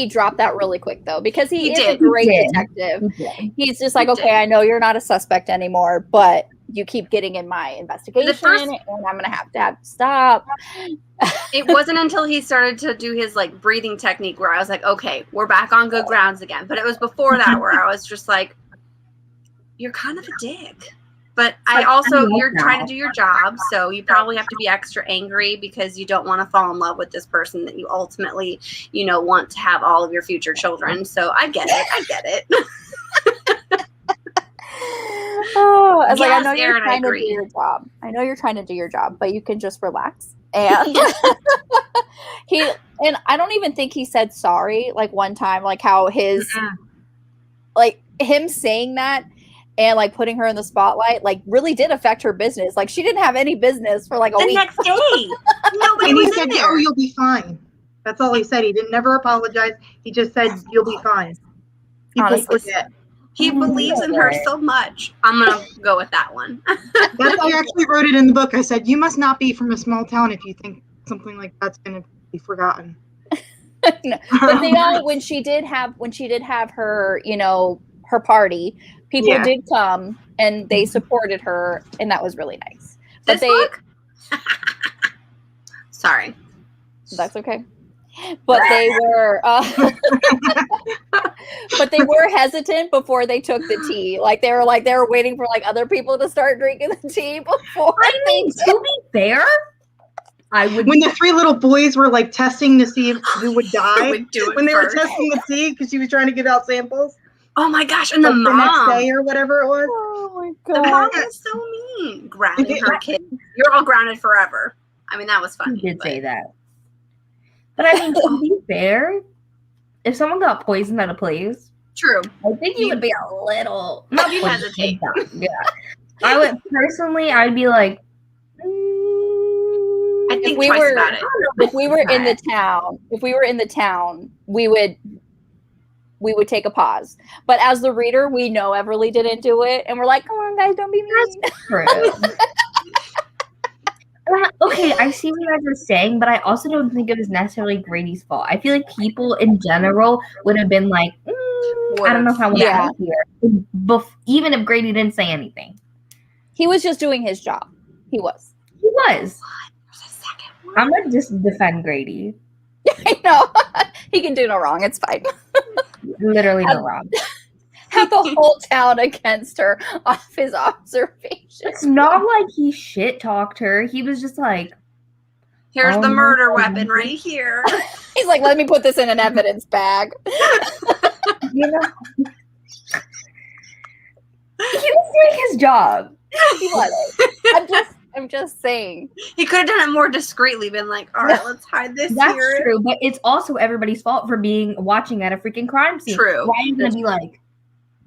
dropped that really quick, though, because he is a great detective. He's just like, okay, I know you're not a suspect anymore, but you keep getting in my investigation, and I'm going to have to stop. It wasn't until he started to do his like breathing technique where I was like, okay, we're back on good grounds again. But it was before that where I was just like, you're kind of a dick. But you're trying to do your job, so you probably have to be extra angry because you don't want to fall in love with this person that you ultimately, want to have all of your future children. So I get it. Oh, I was like, I know you're trying to do your job. I know you're trying to do your job, but you can just relax. And and I don't even think he said sorry. Like one time, like how like him saying that and like putting her in the spotlight, like really did affect her business. Like she didn't have any business for like a week. The next day, nobody and he was said, there. "Oh, you'll be fine." That's all he said. He didn't never apologize. He just said, "You'll be fine." People forget. He believes in her so much. I'm going to go with that one. I actually wrote it in the book. I said, you must not be from a small town if you think something like that's going to be forgotten. No. But they all, when she did have her, her party, people did come and they supported her, and that was really nice. But book? Sorry. That's okay. But they were hesitant before they took the tea. Like they were waiting for like other people to start drinking the tea before. I mean, to be fair, I would. When the 3 little boys were like testing to see who would die, when they were testing the tea because she was trying to give out samples. Oh my gosh! And the mom, the next day or whatever it was. Oh my god! The mom was so mean, grounding her kid. You're all grounded forever. I mean, that was funny. You did say that. But I mean, to be fair, if someone got poisoned at a place, true, I think you would be a little not hesitate. Yeah, I would personally. I'd be like, I think twice about it. If we were in the town, we would take a pause. But as the reader, we know Everly didn't do it, and we're like, come on, guys, don't be mean. That's true. Okay, I see what you guys are saying, but I also don't think it was necessarily Grady's fault. I feel like people in general would have been like, I don't know if I want to out here. Even if Grady didn't say anything. He was just doing his job. He was. I'm going to just defend Grady. I know. He can do no wrong. It's fine. Literally no Rob. Had the whole town against her off his observations. It's not like he shit talked her. He was just like, here's the murder weapon right here. He's like, let me put this in an evidence bag. you know, he was doing his job. He was. I'm just saying. He could have done it more discreetly, been like, all right, let's hide this That's here. true, but it's also everybody's fault for watching at a freaking crime scene. True. Why are you going to be like,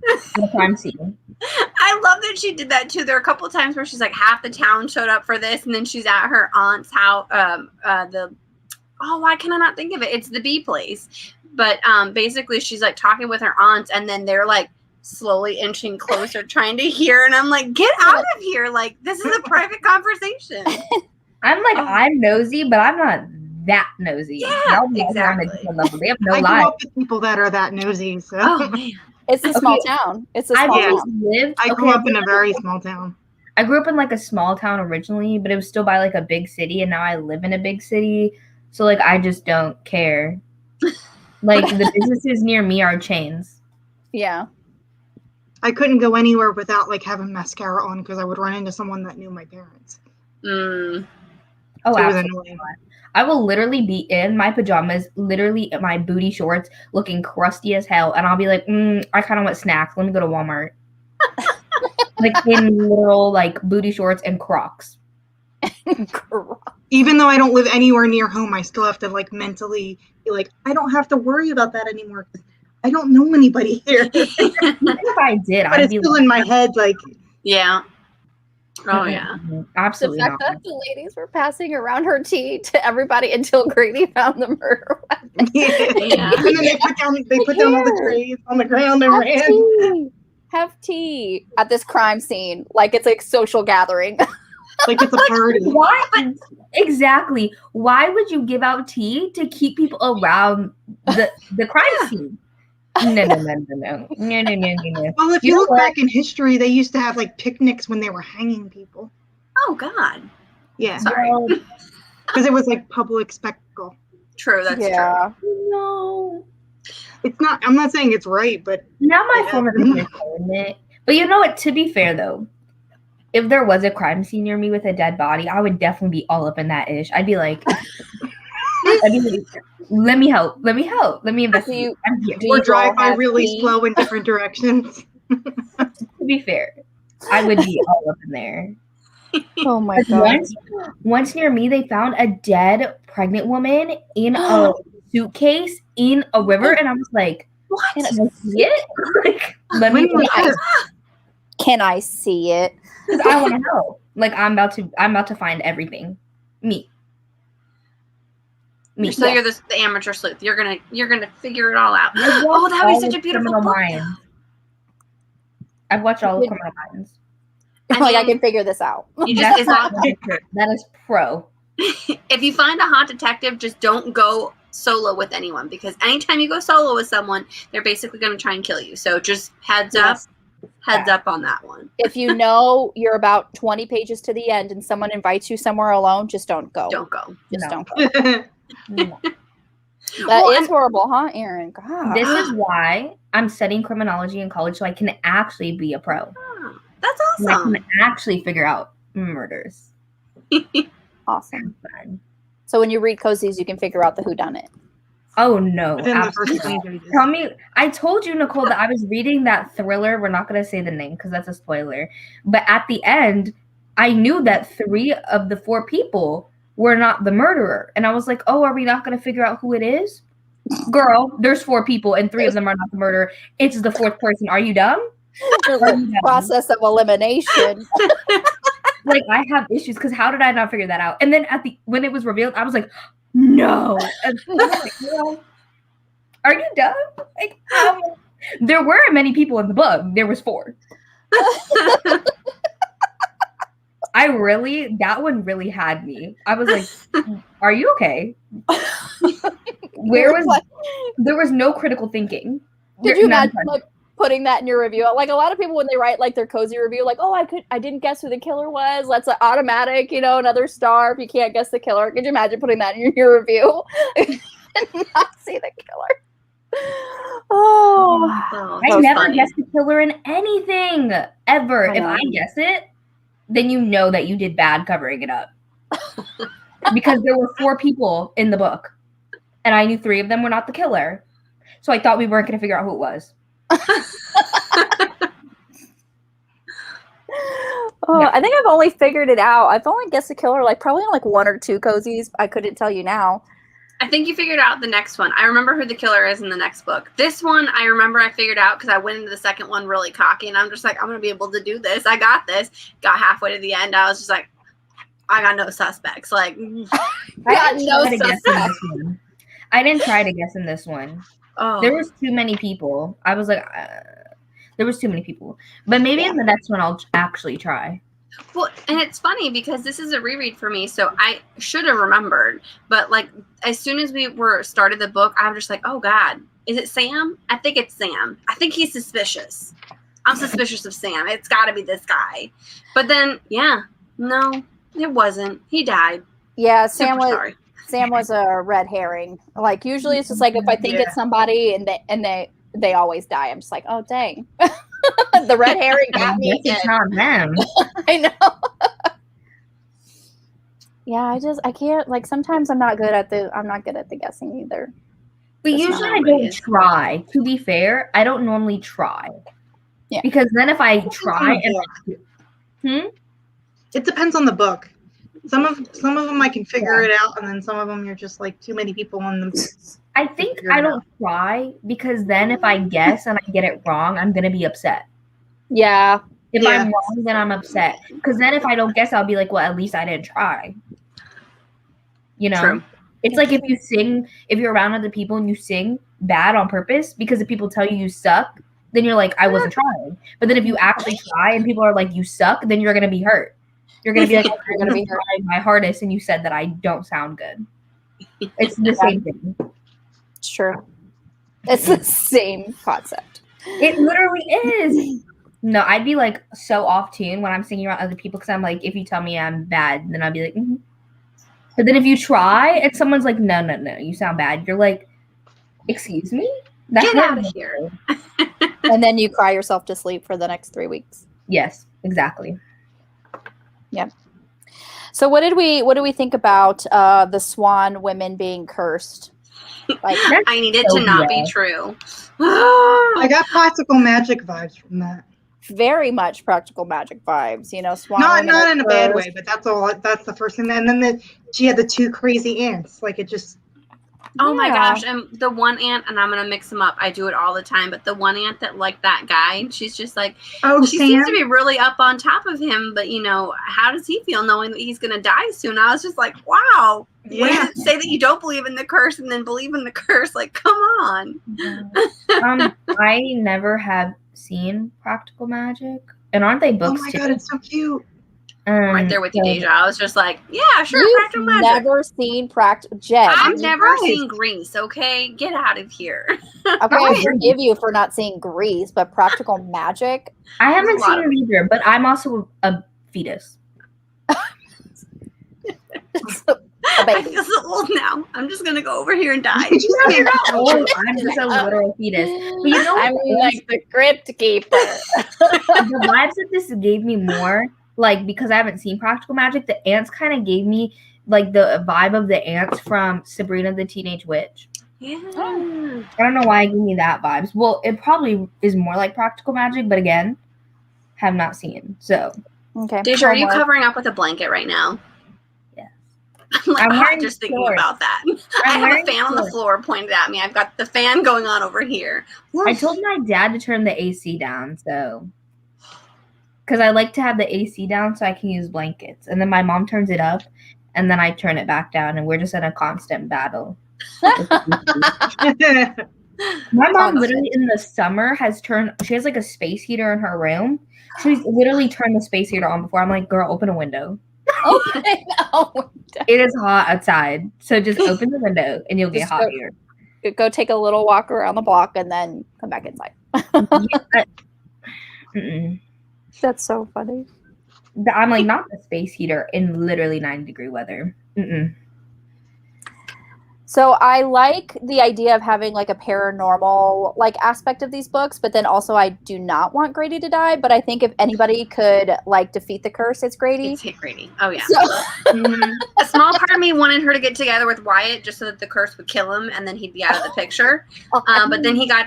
at a crime scene? I love that she did that too. There are a couple of times where she's like, half the town showed up for this, and then she's at her aunt's house. Why can I not think of it? It's the bee place. But basically, she's like talking with her aunts, and then they're like slowly inching closer, trying to hear. And I'm like, get out of here! Like, this is a private conversation. I'm like, I'm nosy, but I'm not that nosy. Yeah, exactly. They have no I life. grew up with people that are that nosy. So. Oh man. It's a small town. It's a small town. I grew up in a very small town. I grew up in like a small town originally, but it was still by like a big city, and now I live in a big city. So like I just don't care. Like the businesses near me are chains. Yeah. I couldn't go anywhere without like having mascara on because I would run into someone that knew my parents. Oh, so it was absolutely. annoying. I will literally be in my pajamas, literally in my booty shorts, looking crusty as hell, and I'll be like, I kind of want snacks. Let me go to Walmart. Like in literal like booty shorts and Crocs. Even though I don't live anywhere near home, I still have to like mentally be like, I don't have to worry about that anymore. I don't know anybody here. Even if I did, but it's still in my head, like. Yeah. Oh yeah. Absolutely. The fact that the ladies were passing around her tea to everybody until Grady found the murder weapon. Yeah. And then they put down all the trays on the ground and ran. Have tea at this crime scene, like it's like social gathering. Like it's a party. Why? Exactly. Why would you give out tea to keep people around the crime scene? No. Well, if you look back in history, they used to have like picnics when they were hanging people. Oh God. Yeah. Sorry. Because it was like public spectacle. True. That's true. No. It's not. I'm not saying it's right, but not my form of entertainment. But you know what? To be fair, though, if there was a crime scene near me with a dead body, I would definitely be all up in that ish. I'd be like, let me help. Let me investigate. Or drive by really slow in different directions. To be fair, I would be all up in there. Oh my God. Once near me, they found a dead pregnant woman in a suitcase in a river, and I was like, "What? Can I see it? Like, let me. Can I see it? I want to help. Like, I'm about to find everything. Me. So you're the amateur sleuth. You're gonna figure it all out. Oh, that would be such a beautiful book. I've watched all of Criminal Minds. I can figure this out. That is pro. If you find a hot detective, just don't go solo with anyone, because anytime you go solo with someone, they're basically going to try and kill you. So just heads up on that one. If you know you're about 20 pages to the end and someone invites you somewhere alone, just don't go. Don't go. Don't go. No. That is horrible, huh, Aaron? God. This is why I'm studying criminology in college, so I can actually be a pro. Oh, that's awesome. I can actually figure out murders. Awesome. So when you read cozies, you can figure out the whodunit. Oh no! Absolutely. Tell me, I told you, Nicole, that I was reading that thriller. We're not going to say the name because that's a spoiler. But at the end, I knew that 3 of the 4 people were not the murderer, and I was like, "Oh, are we not going to figure out who it is?" Girl, there's 4 people, and 3 of them are not the murderer. It's the 4th person. Are you dumb? Process of elimination. Like, I have issues because how did I not figure that out? And then when it was revealed, I was like, no. And like, well, are you dumb? Like, there weren't many people in the book. There was 4. That one really had me. I was like, are you okay? There was no critical thinking. Did you imagine putting that in your review? Like, a lot of people, when they write like their cozy review, like, oh, I didn't guess who the killer was. That's an automatic, another star if you can't guess the killer. Could you imagine putting that in your review and not see the killer? I never guess the killer in anything ever. If I guess it, then you know that you did bad covering it up. Because there were 4 people in the book, and I knew 3 of them were not the killer. So I thought we weren't going to figure out who it was. I think I've only figured it out. I've only guessed the killer probably on 1 or 2 cozies. I couldn't tell you now. I think you figured out the next one. I remember who the killer is in the next book. This one, I remember I figured out because I went into the second one really cocky, and I'm just like, I'm going to be able to do this. I got this. Got halfway to the end. I was just like, I got no suspects. I got no suspects. I didn't try to guess in this one. Oh. There was too many people. I was like, there was too many people. But maybe in the next one, I'll actually try. Well, and it's funny because this is a reread for me, so I should have remembered. But as soon as we started the book, I'm just like, oh God, is it Sam? I think it's Sam. I think he's suspicious. I'm suspicious of Sam. It's got to be this guy. But then, no, it wasn't. He died. Yeah, Sam was a red herring. Usually it's just if I think it's somebody and they always die. I'm just like, oh dang. The red herring got me. It's not them. I know. Yeah, I can't sometimes I'm not good at the guessing either. But usually I don't try. To be fair, I don't normally try. Yeah. Because then if I try it depends on the book. Some of them I can figure it out, and then some of them you're just too many people on them. I think I don't try because then if I guess and I get it wrong, I'm gonna be upset. Yeah. If I'm wrong, then I'm upset. Because then if I don't guess, I'll be like, well, at least I didn't try. You know? True. It's like if you're around other people and you sing bad on purpose because if people tell you suck, then you're like, I wasn't trying. But then if you actually try and people are like, you suck, then you're gonna be hurt. You're going to be like, I'm going to be trying my hardest, and you said that I don't sound good. It's the same thing. It's true. It's the same concept. It literally is. No, I'd be so off tune when I'm singing around other people because I'm like, if you tell me I'm bad, then I'll be like, mm-hmm. But then if you try and someone's like, no, you sound bad, you're like, excuse me? Get out of here. And then you cry yourself to sleep for the next 3 weeks. Yes, exactly. Yeah. So what did we think about the Swan women being cursed? I need it to not be true. I got practical magic vibes from that. Very much practical magic vibes, Swan. Not in a bad way, but that's the first thing. And then she had the 2 crazy ants. It just. Oh my gosh! And the one ant, and I'm gonna mix them up. I do it all the time, but the one ant that that guy, she's just she Sam? seems to be really up on top of him. But how does he feel knowing that he's gonna die soon? I was just like, wow. Yeah. What does it say that you don't believe in the curse and then believe in the curse? Come on. I never have seen practical magic, and aren't they books? Oh my god, it's so cute. Right there with you, Daijah. I was just like, yeah, sure, practical magic. Never seen practical Jen. I've never seen Grease, okay? Get out of here. Okay, I forgive you for not seeing Grease, but practical magic? I haven't seen it either, but I'm also a fetus. I feel so old now. I'm just gonna go over here and die. No, you're not old. I'm just a literal fetus. But I'm the crypt keeper. The vibes that this gave me more, because I haven't seen practical magic, the ants kind of gave me the vibe of the ants from Sabrina the Teenage Witch. Yeah. I don't know why it gave me that vibes. Well, it probably is more like practical magic, but again, have not seen. So. Okay. Daijah, are you covering up with a blanket right now? I'm just thinking about that. I have a fan on the floor pointed at me. I've got the fan going on over here. I told my dad to turn the AC down, so because I like to have the AC down so I can use blankets. And then my mom turns it up, and then I turn it back down, and we're just in a constant battle. My mom literally in the summer she has a space heater in her room. She's literally turned the space heater on before. I'm like, girl, open a window. It is hot outside, so just open the window and you'll get hot here. Go take a little walk around the block and then come back inside. That's so funny. I'm not the space heater in literally 90-degree weather. So I like the idea of having like a paranormal like aspect of these books, but then also I do not want Grady to die. But I think if anybody could like defeat the curse, it's Grady. It's Grady. Oh yeah. So- A small part of me wanted her to get together with Wyatt just so that the curse would kill him and then he'd be out of the picture. But then he got.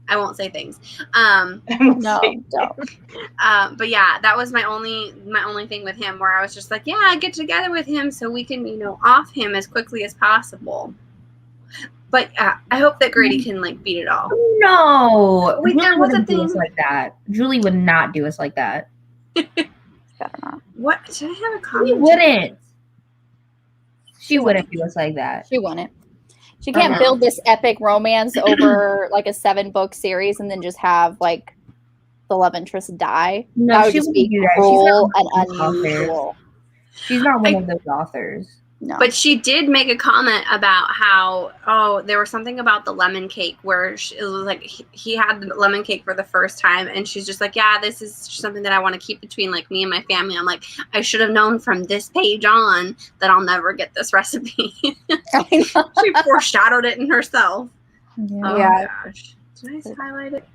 I won't say things. No, don't. But yeah, that was my only thing with him, where I was just like, yeah, get together with him so we can, off him as quickly as possible. But I hope that Grady can like beat it all. No, Wait, there was a do us thing like that. Julie would not do us like that. Better not. What? Did I have a She comment? wouldn't. She wouldn't do us like that. She wouldn't. She can't build this epic romance over like a 7-book series and then just have like the love interest die. No, that would she just wouldn't be do that. cruel She's and not one of those unusual. She's not one of those authors. No. But she did make a comment about how, there was something about the lemon cake where it was like he had the lemon cake for the first time. And she's just like, yeah, this is something that I want to keep between like me and my family. I'm like, I should have known from this page on that I'll never get this recipe. She foreshadowed it in herself. Yeah. Oh Yeah. gosh. Did I highlight it?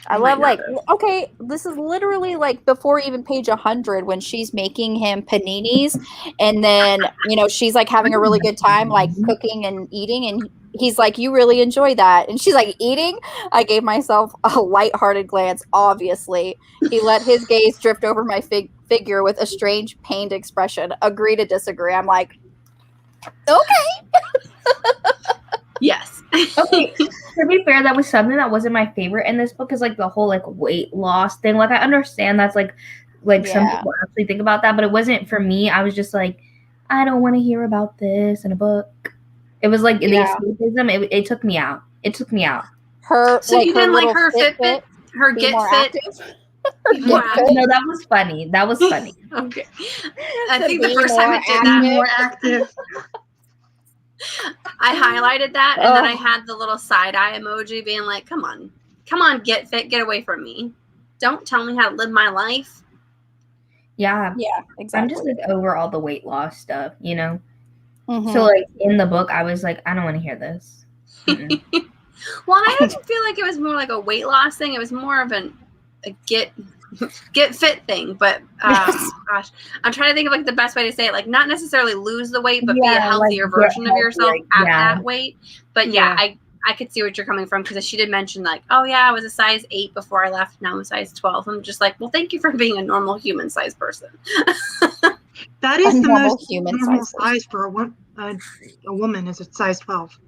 I love like, okay, this is literally like before even page 100 when she's making him paninis and then, she's like having a really good time like cooking and eating and he's like, you really enjoy that. And she's like, eating? I gave myself a lighthearted glance, obviously. He let his gaze drift over my figure with a strange pained expression. Agree to disagree. I'm like, okay. Yes. Okay, to be fair, that was something that wasn't my favorite in this book is like the whole like weight loss thing. Like I understand that's like some people actually think about that, but it wasn't for me. I was just like, I don't want to hear about this in a book. It was like the escapism. It took me out. It took me out. Her So you didn't like her Fitbit? Her be Get more Fit? active? No, that was funny. That was funny. Okay. I think be the first more time it did that, More active. I highlighted that, and then I had the little side-eye emoji being like, come on, Get Fit, get away from me. Don't tell me how to live my life. Yeah. Yeah, exactly. I'm just like over all the weight loss stuff, Mhm. So like in the book, I was like, I don't want to hear this. Mm-mm. Well, and I didn't feel like it was more like a weight loss thing. It was more of a get fit thing. But gosh, I'm trying to think of like the best way to say it. Like not necessarily lose the weight, but be a healthier version of yourself at that weight. But I could see what you're coming from because she did mention like, oh yeah, I was a size 8 before I left. Now I'm a size 12. I'm just like, well, thank you for being a normal human size person. That is the normal most human normal size size for a woman is a size 12.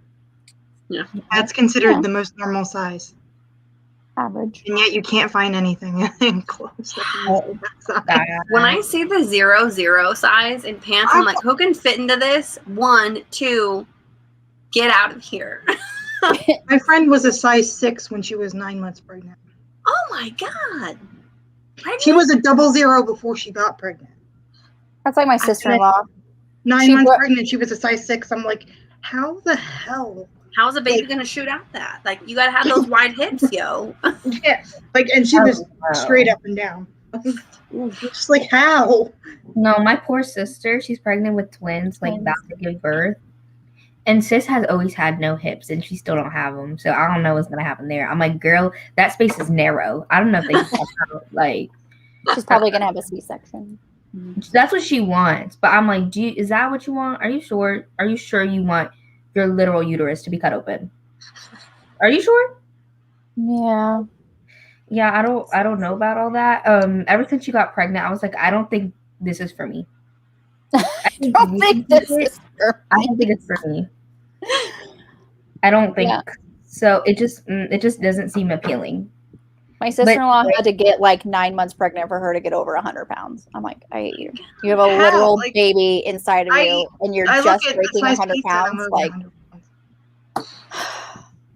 Yeah. That's considered the most normal size. Average. And yet you can't find anything close to that size. When I see the 0 size in pants, I'm like, who can fit into this? 1, 2, get out of here. My friend was a size 6 when she was 9 months pregnant. Oh my God. Pregnant? She was a 00 before she got pregnant. That's like my sister-in-law. 9 months pregnant, she was a size 6. I'm like, how the hell? How's a baby gonna shoot out that? Like you gotta have those wide hips, yo. Yeah, and she was straight up and down. Just like how? No, my poor sister, she's pregnant with twins, like about to give birth. And sis has always had no hips, and she still don't have them. So I don't know what's gonna happen there. I'm like, girl, that space is narrow. I don't know if they can like. She's probably gonna have a C-section. That's what she wants, but I'm like, is that what you want? Are you sure? Are you sure you want your literal uterus to be cut open? Are you sure? Yeah. Yeah, I don't know about all that. Ever since she got pregnant, I was like, I don't think this is for me. I don't think it's for me. I don't think so. It just doesn't seem appealing. My sister-in-law had to get like 9 months pregnant for her to get over 100 pounds. I'm like, I hate you. You have a literal baby inside of you, and you're just breaking 100 pounds. Like,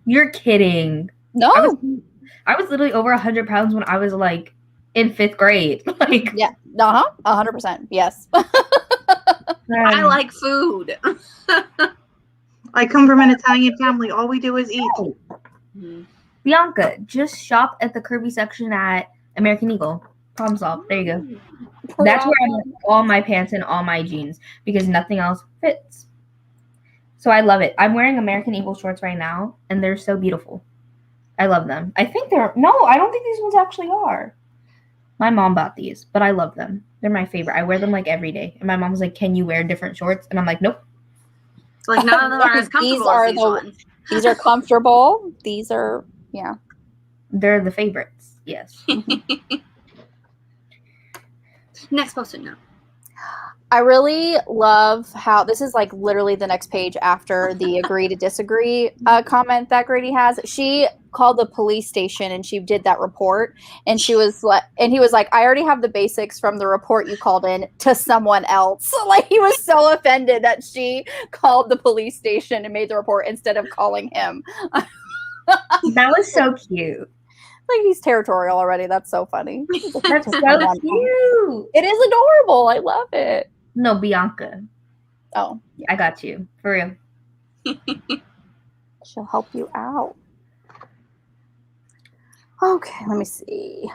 you're kidding? No, I was literally over 100 pounds when I was like in 5th grade. Like, 100%. Yes. I like food. I come from an Italian family. All we do is eat. Bianca, just shop at the Kirby section at American Eagle. Problem solved. There you go. That's where I get all my pants and all my jeans because nothing else fits. So I love it. I'm wearing American Eagle shorts right now, and they're so beautiful. I love them. I think they're... No, I don't think these ones actually are. My mom bought these, but I love them. They're my favorite. I wear them like every day. And my mom's like, can you wear different shorts? And I'm like, nope. Like none of them are as comfortable as these ones. These are comfortable. These are, yeah. They're the favorites. Yes. Next Post-it note. I really love how this is like literally the next page after the agree to disagree comment that Grady has. She called the police station and she did that report, and she was like, and he was like, I already have the basics from the report you called in to someone else. Like, he was so offended that she called the police station and made the report instead of calling him. That was so cute. Like, he's territorial already. That's so funny. That's so cute. It is adorable. I love it. No, Bianca. Oh, I got you. For real. She'll help you out. Okay, let me see.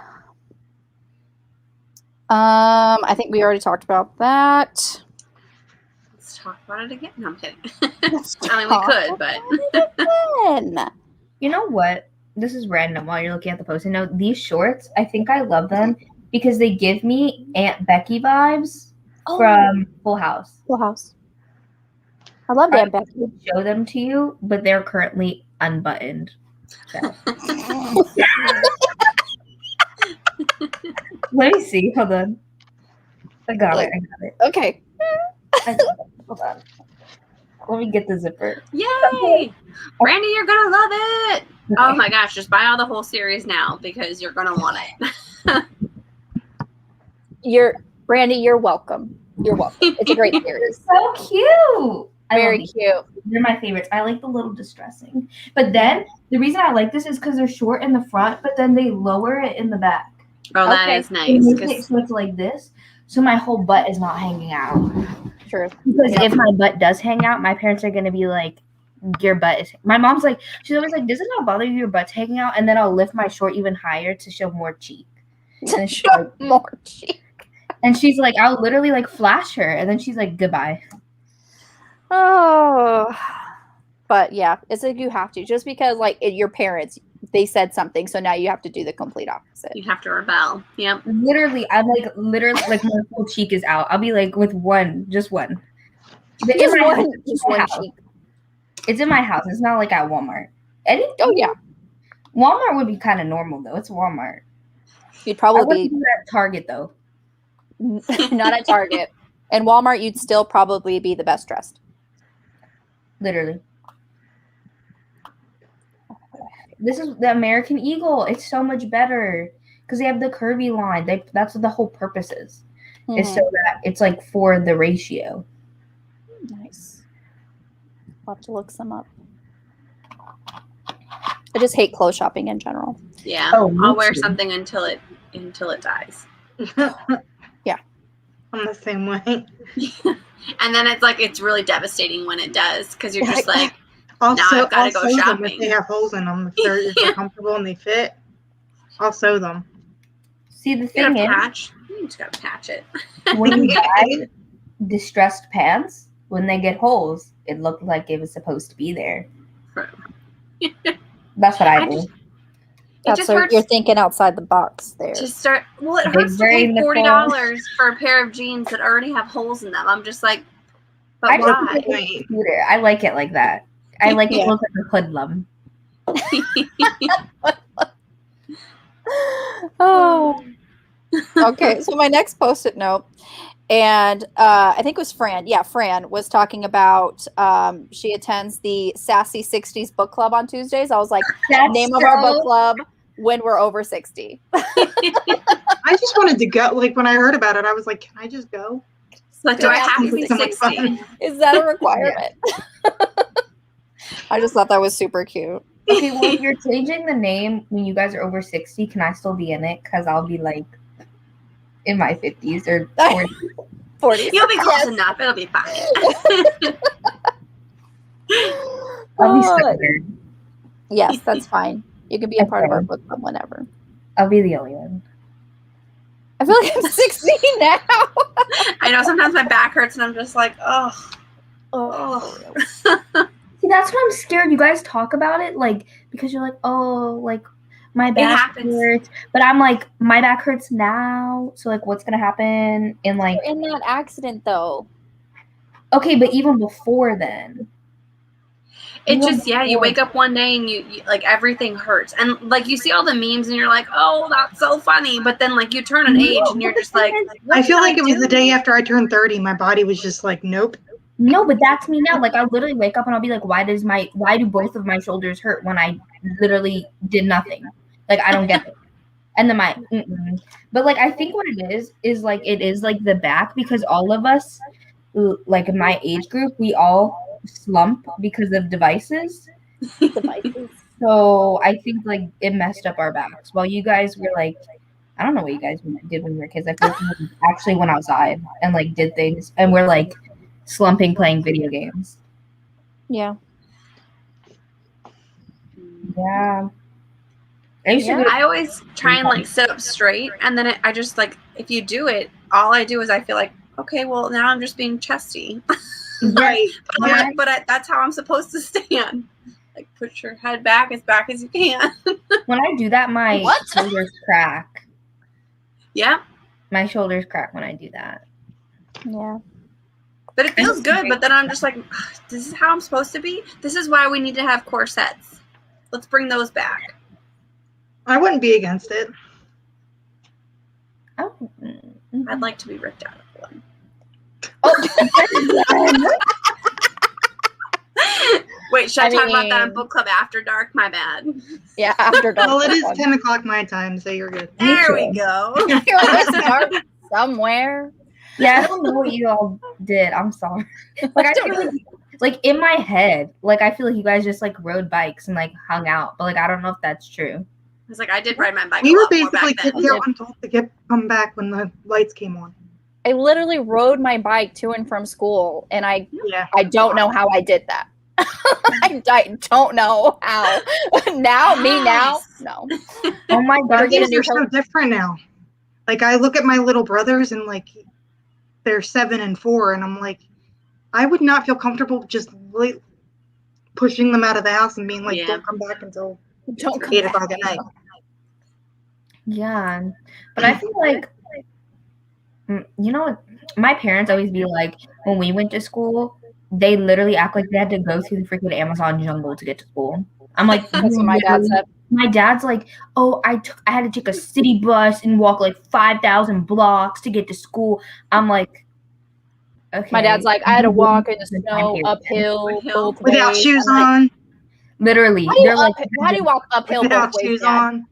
I think we already talked about that. Let's talk about it again. No, I'm kidding. I mean, we could, but you know what? This is random while you're looking at the Post-it note. These shorts, I think I love them because they give me Aunt Becky vibes from Full House. Full House. I love Aunt Becky. I would show them to you, but they're currently unbuttoned. So. Let me see. Hold on. I got it. Okay. Hold on. Let me get the zipper. Yay! Brandy, you're gonna love it. Okay. Oh my gosh, just buy all the whole series now because you're gonna want it. Brandy, you're welcome. You're welcome. It's a great series. So cute. Very cute. They're my favorites. I like the little distressing. But then the reason I like this is because they're short in the front, but then they lower it in the back. Oh, that is nice. So it's like this. So my whole butt is not hanging out. True. Because if my butt does hang out, my parents are going to be like, your butt is... My mom's like, she's always like, does it not bother you your butt's hanging out? And then I'll lift my short even higher to show more cheek. And show more cheek. And she's like, I'll literally like flash her. And then she's like, goodbye. Oh. But yeah, it's like you have to. Just because like your parents, they said something, so now you have to do the complete opposite. You have to rebel. Yep. Literally, I'm like, my whole cheek is out. I'll be like with just one. Just one cheek. It's in my house. It's not like at Walmart. Oh yeah. Walmart would be kind of normal though. It's Walmart. You'd probably be at Target though. Not at Target. And Walmart, you'd still probably be the best dressed. Literally. This is the American Eagle. It's so much better because they have the curvy line. That's what the whole purpose is. Mm-hmm. Is so that it's like for the ratio. Nice. I'll have to look some up. I just hate clothes shopping in general. Yeah. I'll wear something until it dies. Yeah. I'm the same way. And then it's really devastating when it does because you're just like, now I've got to go shopping. If they have holes in them, if they're comfortable and they fit, I'll sew them. See, the thing is, you just gotta patch it. When you buy distressed pants, when they get holes, it looked like it was supposed to be there. That's what I do. That's what you're thinking outside the box there. It hurts to pay $40 for a pair of jeans that already have holes in them. I'm just like, but why? I like it like that. I like it looks like a hoodlum. Oh. Okay, so my next Post-it note, and I think it was Fran. Yeah, Fran was talking about she attends the Sassy 60s book club on Tuesdays. I was like, name of our book club when we're over 60. I just wanted to go. Like when I heard about it, I was like, can I just go? Like, do I have to be 60? Is that a requirement? I just thought that was super cute. Okay, well, if you're changing the name when you guys are over 60, can I still be in it? Because I'll be like in my 50s or 40s. 40s. You'll be close enough. It'll be fine. I'll be stubborn. Yes, that's fine. You can be a part of our book club whenever. I'll be the only one. I feel like I'm 16 now. I know sometimes my back hurts and I'm just like, oh. Oh. See, that's what I'm scared. You guys talk about it, like, because you're like, oh, like, my back hurts. But I'm like, my back hurts now. So, like, what's going to happen? And, like... You're in that accident, though. Okay, but even before then. It just, you wake up one day and you like, everything hurts. And, like, you see all the memes and you're like, oh, that's so funny. But then, like, you turn an age and you're just like... I feel like it was the day after I turned 30. My body was just like, nope. No, but that's me now. Like, I literally wake up and I'll be like, why do both of my shoulders hurt when I literally did nothing? Like, I don't get it. And then but, like, I think what it is like, it is like the back, because all of us, like, in my age group, we all slump because of devices. So I think, like, it messed up our backs. While you guys were like, I don't know what you guys did when you were kids. I feel like we actually went outside and, like, did things, and we're like slumping playing video games. Yeah. I always try and, like, sit up straight, and then I just, like, if you do it, all I do is I feel like, okay, well, now I'm just being chesty. Right. But that's how I'm supposed to stand. Like, put your head back as you can. When I do that, my shoulders crack. Yeah. My shoulders crack when I do that. Yeah. But it feels good, but then I'm just like, this is how I'm supposed to be? This is why we need to have corsets. Let's bring those back. I wouldn't be against it. Oh. I'd like to be ripped out of one. Oh. Wait, should I talk about that in book club after dark? My bad. Yeah, after dark. Well, it is 10 o'clock my time, so you're good. There we go. It's dark somewhere. Yeah, I don't know what you all did. I'm sorry. Like, I feel like in my head, like, I feel like you guys just, like, rode bikes and, like, hung out. But, like, I don't know if that's true. I was like, I did ride my bike. We were basically kicked out until to come back when the lights came on. I literally rode my bike to and from school, and I don't know how I did that. I don't know how. Now, no. Oh my God, they're so different now. Like, I look at my little brothers and, like, they're 7 and 4, and I'm like, I would not feel comfortable just like, pushing them out of the house and being like, don't come back until 8 o'clock at night. Yeah, but I feel like, you know, my parents always be like, when we went to school, they literally act like they had to go through the freaking Amazon jungle to get to school. I'm like, that's what my dad said. My dad's like, oh, I had to take a city bus and walk like 5,000 blocks to get to school. I'm like, okay. My dad's like, I had to walk in the snow uphill both without ways. shoes on. Literally, how do you walk uphill without both ways, shoes Dad? on?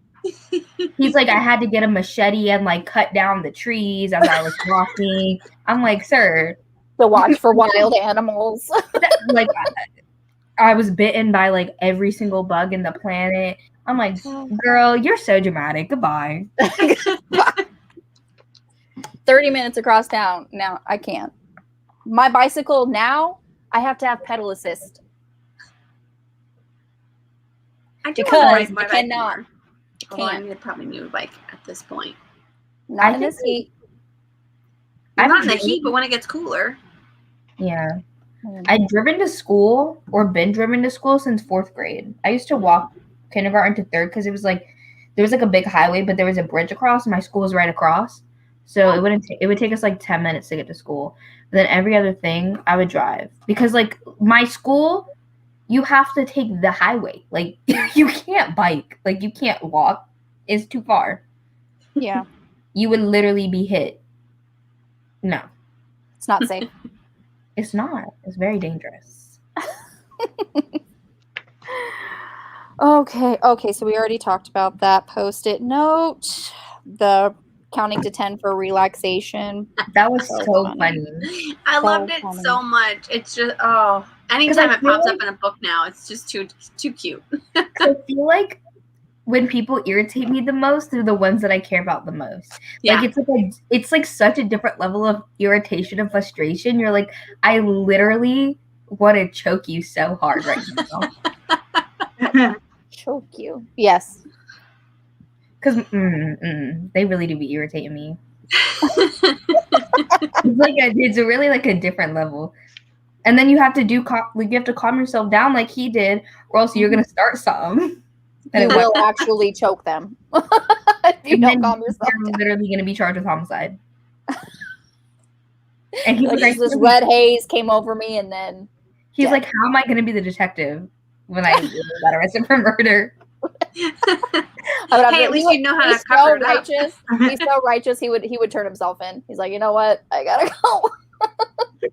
He's like, I had to get a machete and like cut down the trees as I was walking. I'm like, sir, to watch for wild animals. Like, I was bitten by like every single bug in the planet. I'm like, girl, you're so dramatic. Goodbye. 30 minutes across town. Now I can't. My bicycle now, I have to have pedal assist. Because I cannot. Although I probably need a bike at this point. Not in this heat. I'm not in the heat, but when it gets cooler. Yeah. I've driven to school or been driven to school since 4th grade. I used to walk kindergarten to 3rd because it was like, there was like a big highway, but there was a bridge across and my school was right across. So it would take us like 10 minutes to get to school. But then every other thing I would drive because like my school, you have to take the highway. Like you can't bike, like you can't walk. It's too far. Yeah. You would literally be hit. No. It's not safe. It's not. It's very dangerous. Okay, so we already talked about that Post-it note. The counting to 10 for relaxation. That was so funny. I loved it so much. It's just, anytime it pops up in a book now, it's just too cute. I feel like when people irritate me the most, they're the ones that I care about the most. Yeah. Like it's like such a different level of irritation and frustration. You're like, I literally want to choke you so hard right now. Choke you. Yes. Because they really do be irritating me. It's really like a different level. And then you have to you have to calm yourself down like he did, or else you're gonna start something. You will actually choke them. If you don't calm yourself You're down. literally gonna be charged with homicide. And he's Like, this red haze came over me, and then he's like, how am I gonna be the detective when I got arrested for murder? Hey, at least you know how to cover it up. He's so righteous. He would turn himself in. He's like, you know what? I gotta go.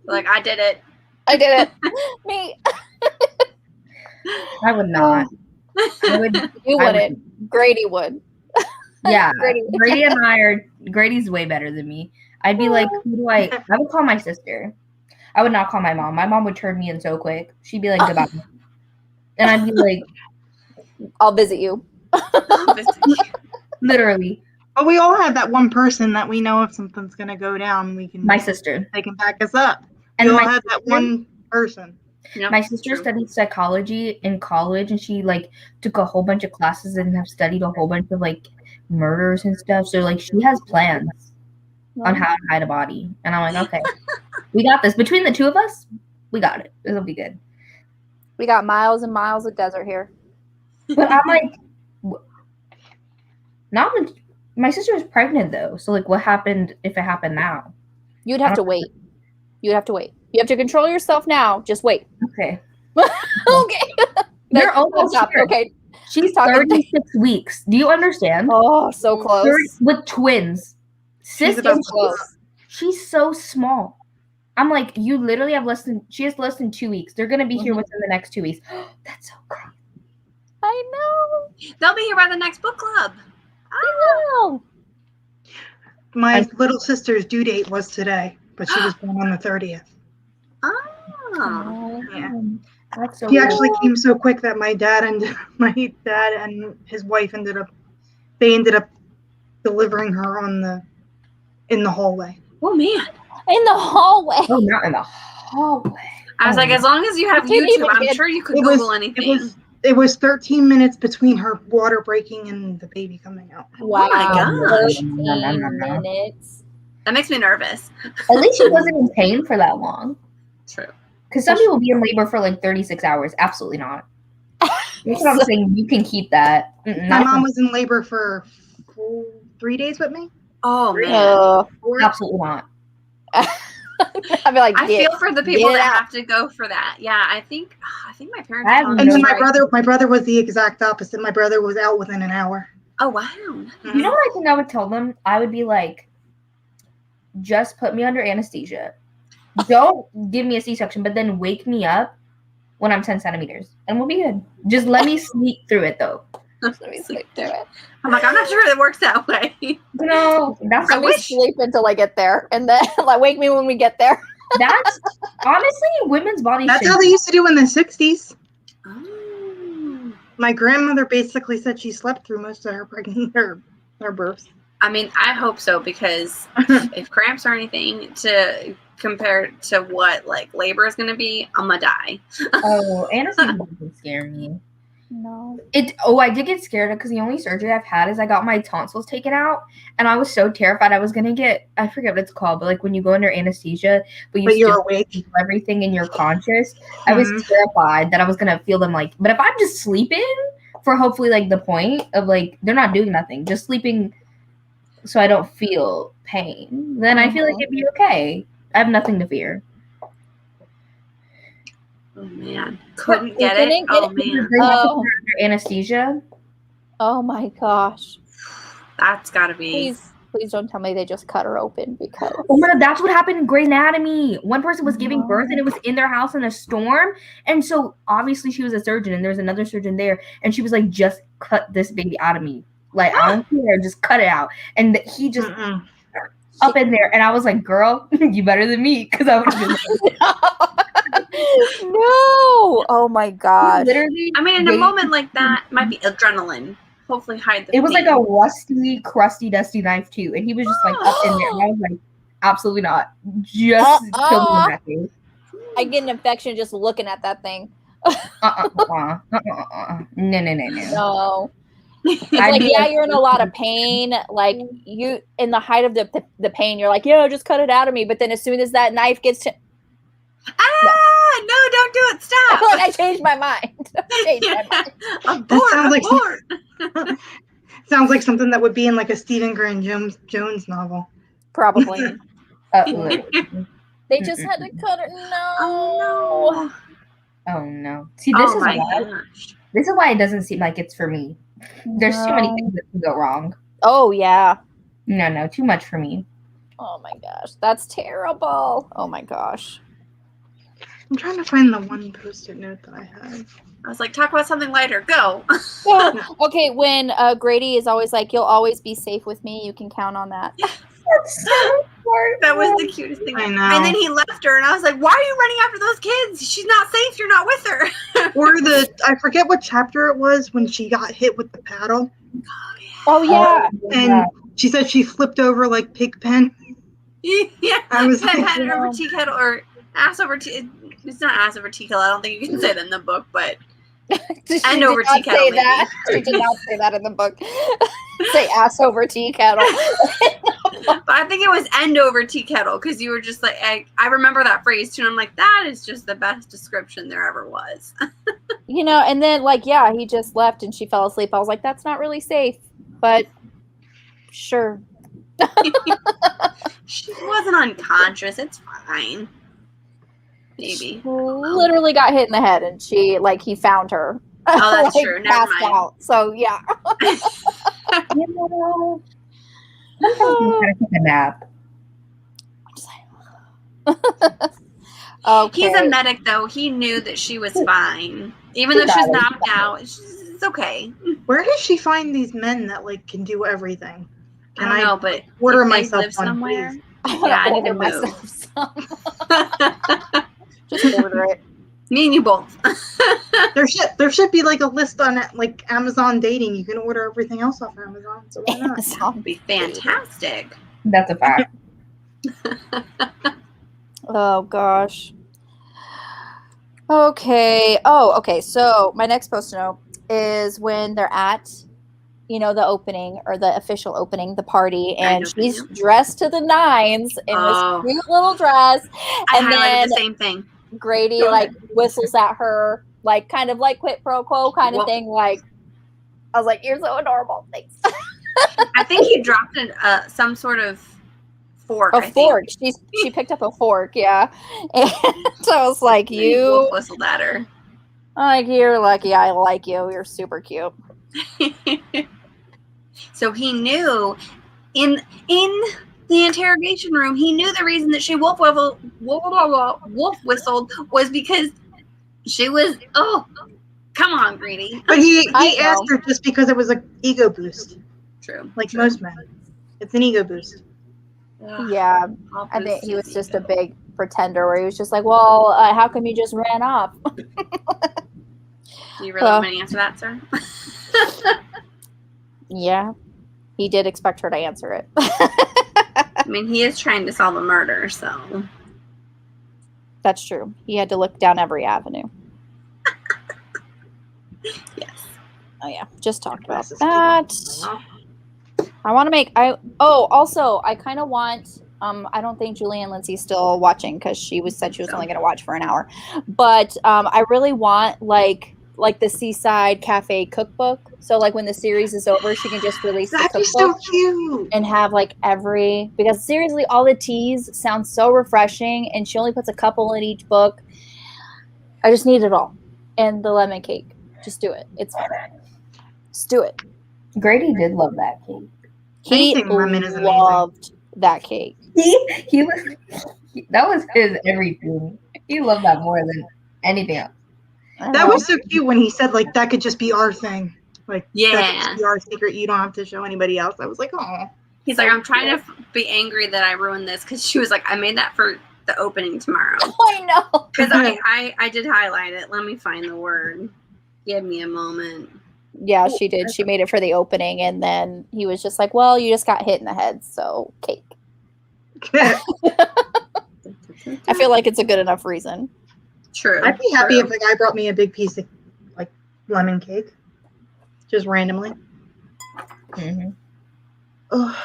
Like, I did it. I did it. Me. I would not. You wouldn't. Grady would. Yeah, Grady and I are. Grady's way better than me. I'd be like, who do I would call my sister. I would not call my mom. My mom would turn me in so quick. She'd be like, goodbye. And I'd be like, I'll visit you. Literally. But we all have that one person that we know if something's gonna go down, my sister. They can back us up. And we all my have that one person. Yep, my sister studied psychology in college, and she like took a whole bunch of classes and have studied a whole bunch of like murders and stuff. So like she has plans on how to hide a body. And I'm like, okay, we got this. Between the two of us, we got it. It'll be good. We got miles and miles of desert here. But I'm like, not when my sister was pregnant though. So like, what happened if it happened now? You'd have to wait. You'd have to wait. You have to control yourself now. Just wait. Okay. Okay. You're almost here. Okay. She's 36 weeks. Do you understand? Oh, so close. With twins. She's about close. She's so small. I'm like, she has less than 2 weeks. They're gonna be here within the next 2 weeks. That's so crazy. I know. They'll be here by the next book club. I know. My little sister's due date was today, but she was born on the 30th. Oh. Yeah. That's so He cool. actually came so quick that my dad and his wife ended up delivering her in the hallway. Oh man. In the hallway. Oh, not in the hallway. I was like, as long as you have YouTube, I'm sure you could Google anything. It was 13 minutes between her water breaking and the baby coming out. Wow. Oh my gosh. 13 minutes. That makes me nervous. At least she wasn't in pain for that long. True. Because some people be in labor for like 36 hours. Absolutely not. That's what I'm saying. You can keep that. My mom was in labor for 3 days with me. Oh man. Absolutely not. I'd be like, I feel for the people that have to go for that. Yeah, I think my parents. And then my brother was the exact opposite. My brother was out within an hour. Oh wow. You know what I think I would tell them? I would be like, just put me under anesthesia. Don't give me a C-section, but then wake me up when I'm 10 centimeters, and we'll be good. Just let me sleep through it, though. Let me sleep through it. I'm like, I'm not sure it works that way. No, that's I wish sleep until I get there, and then like wake me when we get there. That's honestly women's body. That's how they used to do in the 60s. Oh. My grandmother basically said she slept through most of her births. I mean, I hope so, because if cramps or anything to compare to what like labor is gonna be, I'm gonna die. Oh, anesthesia doesn't scare me. No. I did get scared because the only surgery I've had is I got my tonsils taken out, and I was so terrified I was gonna get, I forget what it's called, but like when you go under anesthesia, but you're awake, feel everything and you're conscious. I was terrified that I was gonna feel them like, but if I'm just sleeping for hopefully like the point of like they're not doing nothing, just sleeping so I don't feel pain, then I feel like it'd be okay. I have nothing to fear. Oh man, couldn't get it. Oh man, under anesthesia. Oh my gosh, that's gotta be. Please don't tell me they just cut her open, because. Oh my God, that's what happened in Grey Anatomy. One person was giving birth and it was in their house in a storm, and so obviously she was a surgeon and there was another surgeon there, and she was like, "Just cut this baby out of me. Like I don't care, just cut it out." And he just up in there, and I was like, "Girl, you better than me," because I would have been. No! Oh my God! Literally, I mean, in a moment like that, might be adrenaline. Hopefully, hide the. It was like a rusty, crusty, dusty knife too, and he was just like up in there. And I was like, "Absolutely not! Just kill me in that thing." I get an infection just looking at that thing. No. It's like, yeah, you're in a lot of pain. Like you, in the height of the pain, you're like, "Yo, just cut it out of me." But then as soon as that knife gets to, No, don't do it. Stop. I changed my mind. Abort. Sounds like something that would be in like a Stephen Graham Jones novel. Probably. They just Mm-mm. had to cut it. No. Oh no. Oh no. See, this is why. Gosh. This is why it doesn't seem like it's for me. There's too many things that can go wrong. Oh yeah. No, too much for me. Oh my gosh, that's terrible. Oh my gosh. I'm trying to find the one post-it note that I had. I was like, talk about something lighter. Go. Yeah. Okay, when Grady is always like, "You'll always be safe with me. You can count on that." That's so smart. That was the cutest thing. I know. And then he left her, and I was like, why are you running after those kids? She's not safe. You're not with her. Or I forget what chapter it was when she got hit with the paddle. Oh yeah. And she said she flipped over like Pigpen. Yeah. I was head like, over tea kettle, or ass over tea. It's not ass over tea kettle. I don't think you can say that in the book, but end over tea kettle. That. She did not say that in the book. Say ass over tea kettle. But I think it was end over tea kettle, because you were just like, I remember that phrase too. And I'm like, that is just the best description there ever was. And then he just left and she fell asleep. I was like, that's not really safe, but sure. She wasn't unconscious. It's fine. Maybe. She literally got hit in the head, and he found her. Oh, that's true. Never mind. Out. So yeah. Sometimes you gotta take a nap. Okay. He's a medic, though. He knew that she was fine, even though she's knocked out. It's okay. where does she find these men that can do everything? I don't know, but order if they myself live one, somewhere. please? Yeah, I need to Order move. myself some. Just order it. Me and you both. There should be a list on Amazon Dating. You can order everything else off Amazon. So why not? That would be fantastic. That's a fact. Oh gosh. Okay. Oh, okay. So my next post note is when they're at, the opening, or the official opening, the party, and she's dressed to the nines in this cute little dress. And And I highlighted then the same thing. Grady whistles at her, kind of quid pro quo kind of thing. I was like, you're so adorable. Thanks. I think he dropped some sort of fork. A fork. She picked up a fork, yeah. And so I was like, you whistled at her. Like, you're lucky I like you. You're super cute. So he knew in the interrogation room, he knew the reason that she wolf whistled was because she was, come on, Greedy. But he asked her just because it was an ego boost. True. Like most men. It's an ego boost. Yeah. I think he was just a big pretender where he was just like, well, how come you just ran off? Do you really want me to answer that, sir? Yeah. He did expect her to answer it. I mean, he is trying to solve a murder, so. That's true. He had to look down every avenue. Yes. Oh, yeah. Just talked about that. I want to make... also, I kind of want... I don't think Julie Anne Lindsey is still watching, because she said she was only going to watch for an hour. But I really want, the Seaside Cafe cookbook. So when the series is over, she can just release the cookbook. That'd be so cute. And have because seriously, all the teas sound so refreshing, and she only puts a couple in each book. I just need it all. And the lemon cake. Just do it. It's fun. Just do it. Grady did love that cake. He loved that cake. That was his everything. He loved that more than anything else. That was so cute when he said that could just be our thing. That could just be our secret. You don't have to show anybody else. I was like, oh. He's like, I'm trying to be angry that I ruined this, because she was like, I made that for the opening tomorrow. I know. Because I did highlight it. Let me find the word. Give me a moment. Yeah, she did. She made it for the opening, and then he was just like, well, you just got hit in the head, so cake. I feel like it's a good enough reason. True. I'd be happy if a guy brought me a big piece of lemon cake. Just randomly. Mm-hmm. Ugh.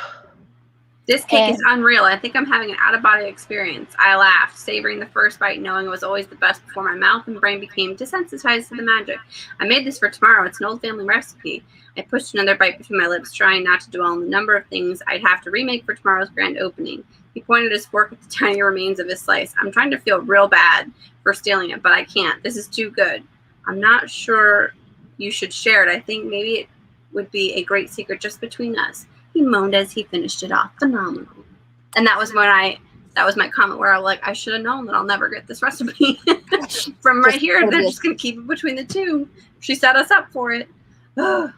This cake is unreal. I think I'm having an out-of-body experience. I laughed, savoring the first bite, knowing it was always the best before my mouth and brain became desensitized to the magic. I made this for tomorrow. It's an old family recipe. I pushed another bite between my lips, trying not to dwell on the number of things I'd have to remake for tomorrow's grand opening. He pointed his fork at the tiny remains of his slice. I'm trying to feel real bad for stealing it, but I can't. This is too good. I'm not sure you should share it. I think maybe it would be a great secret just between us. He moaned as he finished it off. Phenomenal. And that was my comment where I was like, I should have known that I'll never get this recipe. From right here, they're just going to keep it between the two. She set us up for it. It's going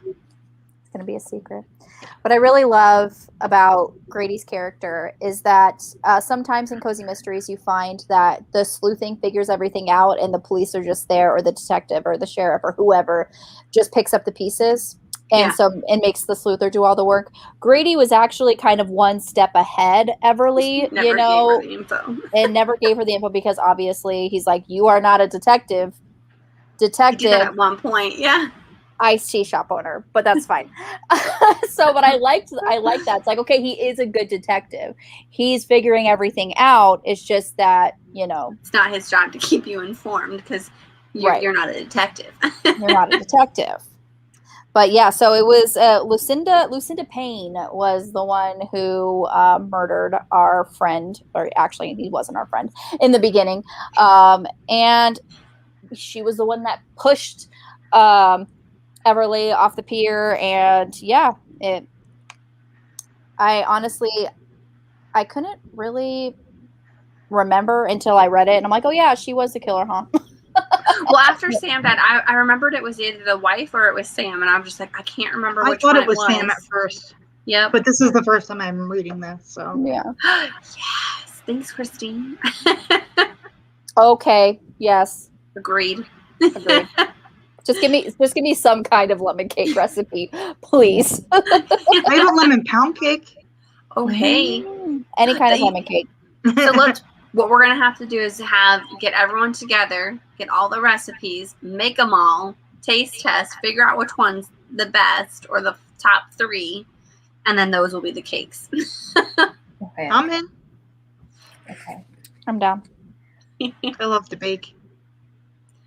to be a secret. What I really love about Grady's character is that sometimes in Cozy Mysteries, you find that the sleuthing figures everything out and the police are just there, or the detective or the sheriff or whoever just picks up the pieces. And so it makes the sleuther do all the work. Grady was actually kind of one step ahead, Everly, never gave her the info. And never gave her the info because obviously he's like, you are not a detective. He did that at one point, yeah. Iced tea shop owner, but that's fine. But I like that. It's like, okay, he is a good detective. He's figuring everything out. It's just that, it's not his job to keep you informed because you're not a detective. You're not a detective. But yeah, so it was Lucinda Payne was the one who murdered our friend, or actually he wasn't our friend in the beginning. And she was the one that pushed Everly off the pier. And yeah, I honestly couldn't really remember until I read it. And I'm like, oh yeah, she was the killer, huh? Well, after Sam died, I remembered it was either the wife or it was Sam, and I'm just like, I can't remember which one it was. I thought it was Sam at first. Yeah, but this is the first time I'm reading this, so yeah. Yes, thanks, Christine. Okay. Yes. Agreed. Just give me some kind of lemon cake recipe, please. I have a lemon pound cake. Oh, hey. Any kind of lemon cake. So what we're going to have to do is get everyone together, get all the recipes, make them all, taste test, figure out which one's the best or the top 3, and then those will be the cakes. Okay. I'm in. Okay. I'm down. I love to bake.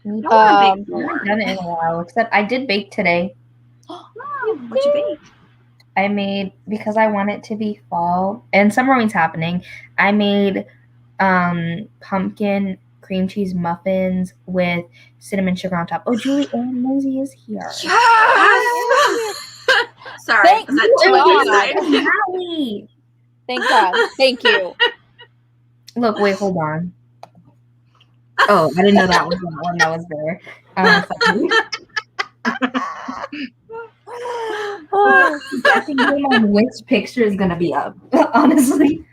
I haven't done it in a while, except I did bake today. What'd you bake? I made, because I want it to be fall, and summer rain's happening, I made pumpkin cream cheese muffins with cinnamon sugar on top. Oh, Julie Anne Lindsey is here. Yes! Sorry. Thank God. Thank God. Thank you. Look, wait, hold on. Oh, I didn't know that was the one that was there. I think which picture is gonna be up. Honestly,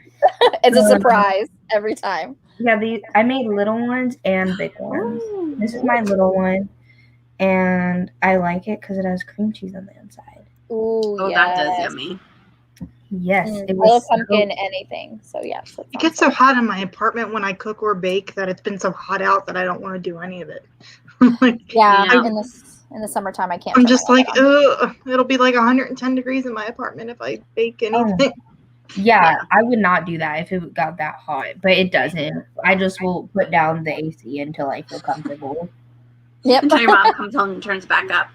it's a surprise every time. Yeah, I made little ones and big ones. This is my little one, and I like it because it has cream cheese on the inside. Ooh, oh, yes. that does yummy. Yes, it was. I love pumpkin anything. So yes, it gets so hot in my apartment when I cook or bake that it's been so hot out that I don't want to do any of it. In the summertime, I can't. I'm just like, it'll be like 110 degrees in my apartment if I bake anything. Yeah, I would not do that if it got that hot, but it doesn't. I just will put down the AC until I feel comfortable. Yep. Until your mom comes home and turns back up.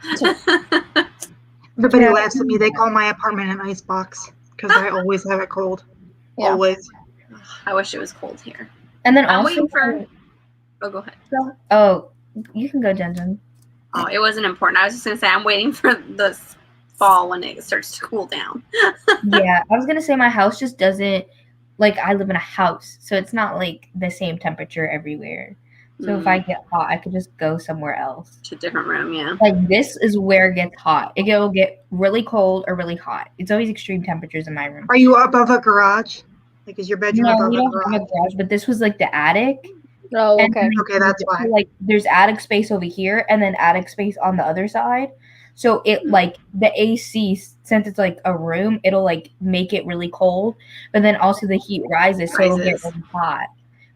Everybody laughs at me. They call my apartment an ice box because I always have it cold. Yeah. Always. I wish it was cold here. And then I'm also waiting for. Oh, go ahead. Oh, you can go, Jen. Oh, it wasn't important. I was just gonna say I'm waiting for the fall when it starts to cool down. Yeah, I was gonna say my house just doesn't, like, I live in a house, so it's not like the same temperature everywhere. So if I get hot, I could just go somewhere else. To a different room, yeah. Like, this is where it gets hot. It will get really cold or really hot. It's always extreme temperatures in my room. Are you above a garage? Like, is your bedroom above we don't have a garage, but this was like the attic. Oh, okay. Okay, that's why. Like, there's attic space over here and then attic space on the other side. So it, like, the AC, since it's like a room, it'll like make it really cold, but then also the heat rises. So it'll get really hot.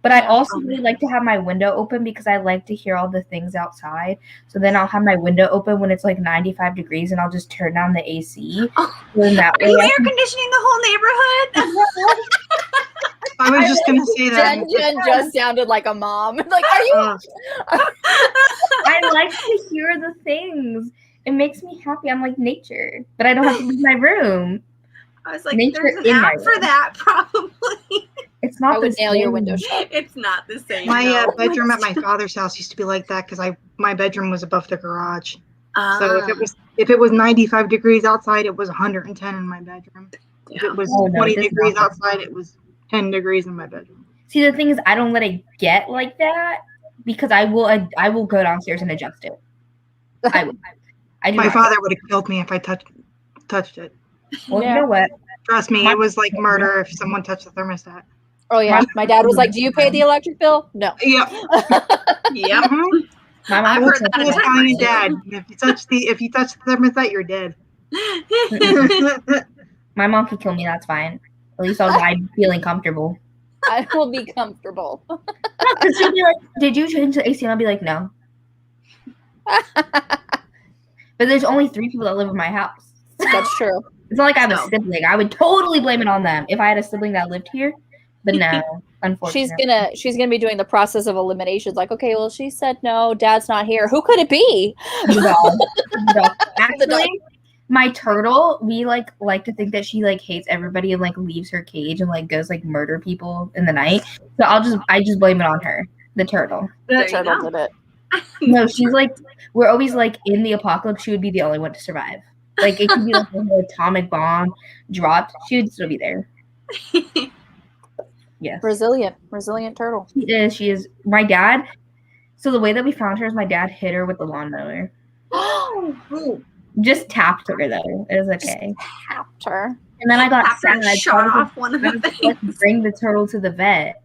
But I also really like to have my window open because I like to hear all the things outside. So then I'll have my window open when it's like 95 degrees and I'll just turn down the AC. Oh, that are you air conditioning the whole neighborhood? I was just going to say that. Jen just sounded like a mom. Like, are you? I like to hear the things. It makes me happy. I'm like nature, but I don't have to leave my room. I was like, nature there's an app for that, probably. It's not. I would nail your window shut. It's not the same. My bedroom at my father's house used to be like that because my bedroom was above the garage. So if it was 95 degrees outside, it was 110 in my bedroom. Yeah. If it was 20 degrees outside, it was 10 degrees in my bedroom. See, the thing is, I don't let it get like that because I will go downstairs and adjust it. My father would have killed me if I touched it. Well, you know what? Trust me, it was like murder if someone touched the thermostat. Oh yeah, my dad was like, "Do you pay the electric bill?" No. Yep. Yep. I've heard that. Telling your dad, if you touch the thermostat, you're dead. My mom could kill me. That's fine. At least I'll die feeling comfortable. I will be comfortable. Because she'll be like, "Did you change the AC?" And I'll be like, "No." But there's only 3 people that live in my house. That's true. It's not like I have a sibling. I would totally blame it on them if I had a sibling that lived here. But no, unfortunately. She's gonna be doing the process of eliminations. Like, okay, well, she said no, Dad's not here. Who could it be? Actually, my turtle, we like to think that she like hates everybody and like leaves her cage and like goes like murder people in the night. So I just blame it on her, the turtle. The turtle did it. No, she's like, we're always like in the apocalypse. She would be the only one to survive. Like it could be like an atomic bomb dropped, she would still be there. Yes. Resilient turtle. She is. My dad. So the way that we found her is my dad hit her with the lawnmower. Just tapped her though. It was okay. Just tapped her. And then I got sad. Shot off one of the things. Bring the turtle to the vet,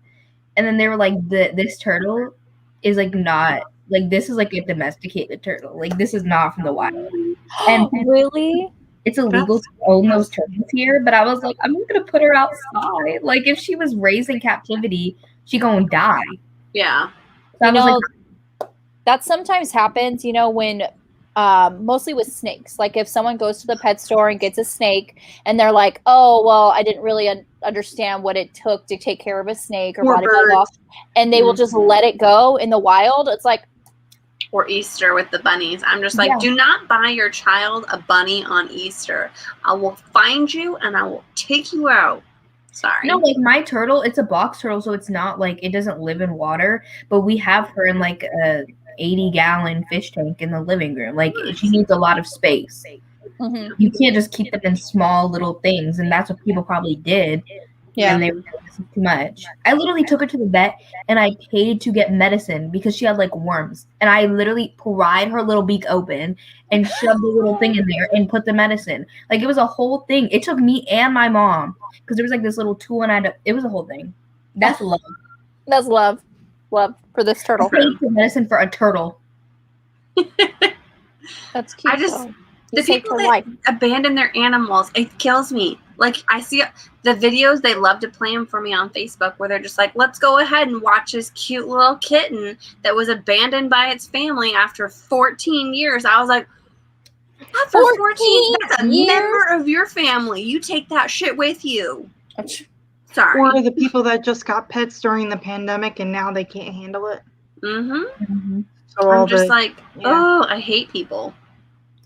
and then they were like, "This turtle is like not like this is like a domesticated turtle. Like this is not from the wild." And really, it's illegal to own those turtles here. But I was like, I'm not gonna put her outside. Like if she was raised in captivity, she gonna die. Yeah. So that sometimes happens. When. Mostly with snakes. Like if someone goes to the pet store and gets a snake and they're like, oh, well, I didn't really understand what it took to take care of a snake or blah, blah, blah, and they will just let it go in the wild. It's like, or Easter with the bunnies. I'm just like, do not buy your child a bunny on Easter. I will find you and I will take you out. Sorry. No, like my turtle, it's a box turtle, so it's not like it doesn't live in water, but we have her in like a 80-gallon fish tank in the living room. Like she needs a lot of space. Mm-hmm. You can't just keep them in small little things, and that's what people probably did. Yeah, and they were too much. I literally took her to the vet, and I paid to get medicine because she had like worms, and I literally pried her little beak open and shoved the little thing in there and put the medicine. Like it was a whole thing. It took me and my mom because there was like this little tool, and it was a whole thing. That's love. That's love. Love for this turtle. Medicine for a turtle. That's cute. The people that abandon their animals, it kills me. Like I see the videos, they love to play them for me on Facebook where they're just like, let's go ahead and watch this cute little kitten that was abandoned by its family after 14 years. I was like, after 14, that's a member of your family. You take that shit with you. Sorry. Or the people that just got pets during the pandemic and now they can't handle it. Mm-hmm. So I'm just I hate people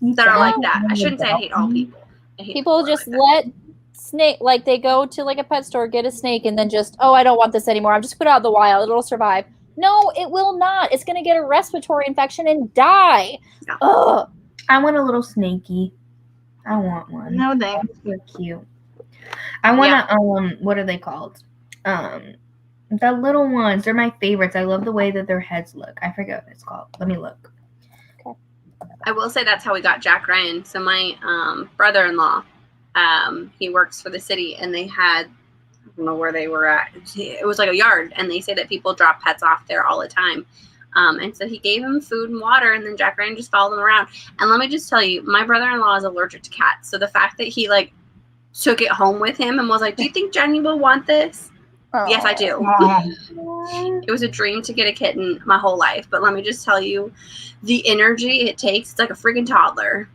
that are like that. I shouldn't say I hate all people. People just let snake, like they go to like a pet store, get a snake, and then just, I don't want this anymore. I'm just put it out in the wild. It'll survive. No, it will not. It's going to get a respiratory infection and die. Yeah. Ugh. I want a little snakey. I want one. No, thanks. They're cute. I want to, what are they called? The little ones. They're my favorites. I love the way that their heads look. I forget what it's called. Let me look. Okay. I will say that's how we got Jack Ryan. So my brother-in-law, he works for the city, and they had, I don't know where they were at. It was like a yard, and they say that people drop pets off there all the time. And so he gave him food and water, and then Jack Ryan just followed him around. And let me just tell you, my brother-in-law is allergic to cats. So the fact that he took it home with him and was like, do you think Jenny will want this? Yes, I do. It was a dream to get a kitten my whole life, but let me just tell you, the energy it takes, it's like a freaking toddler.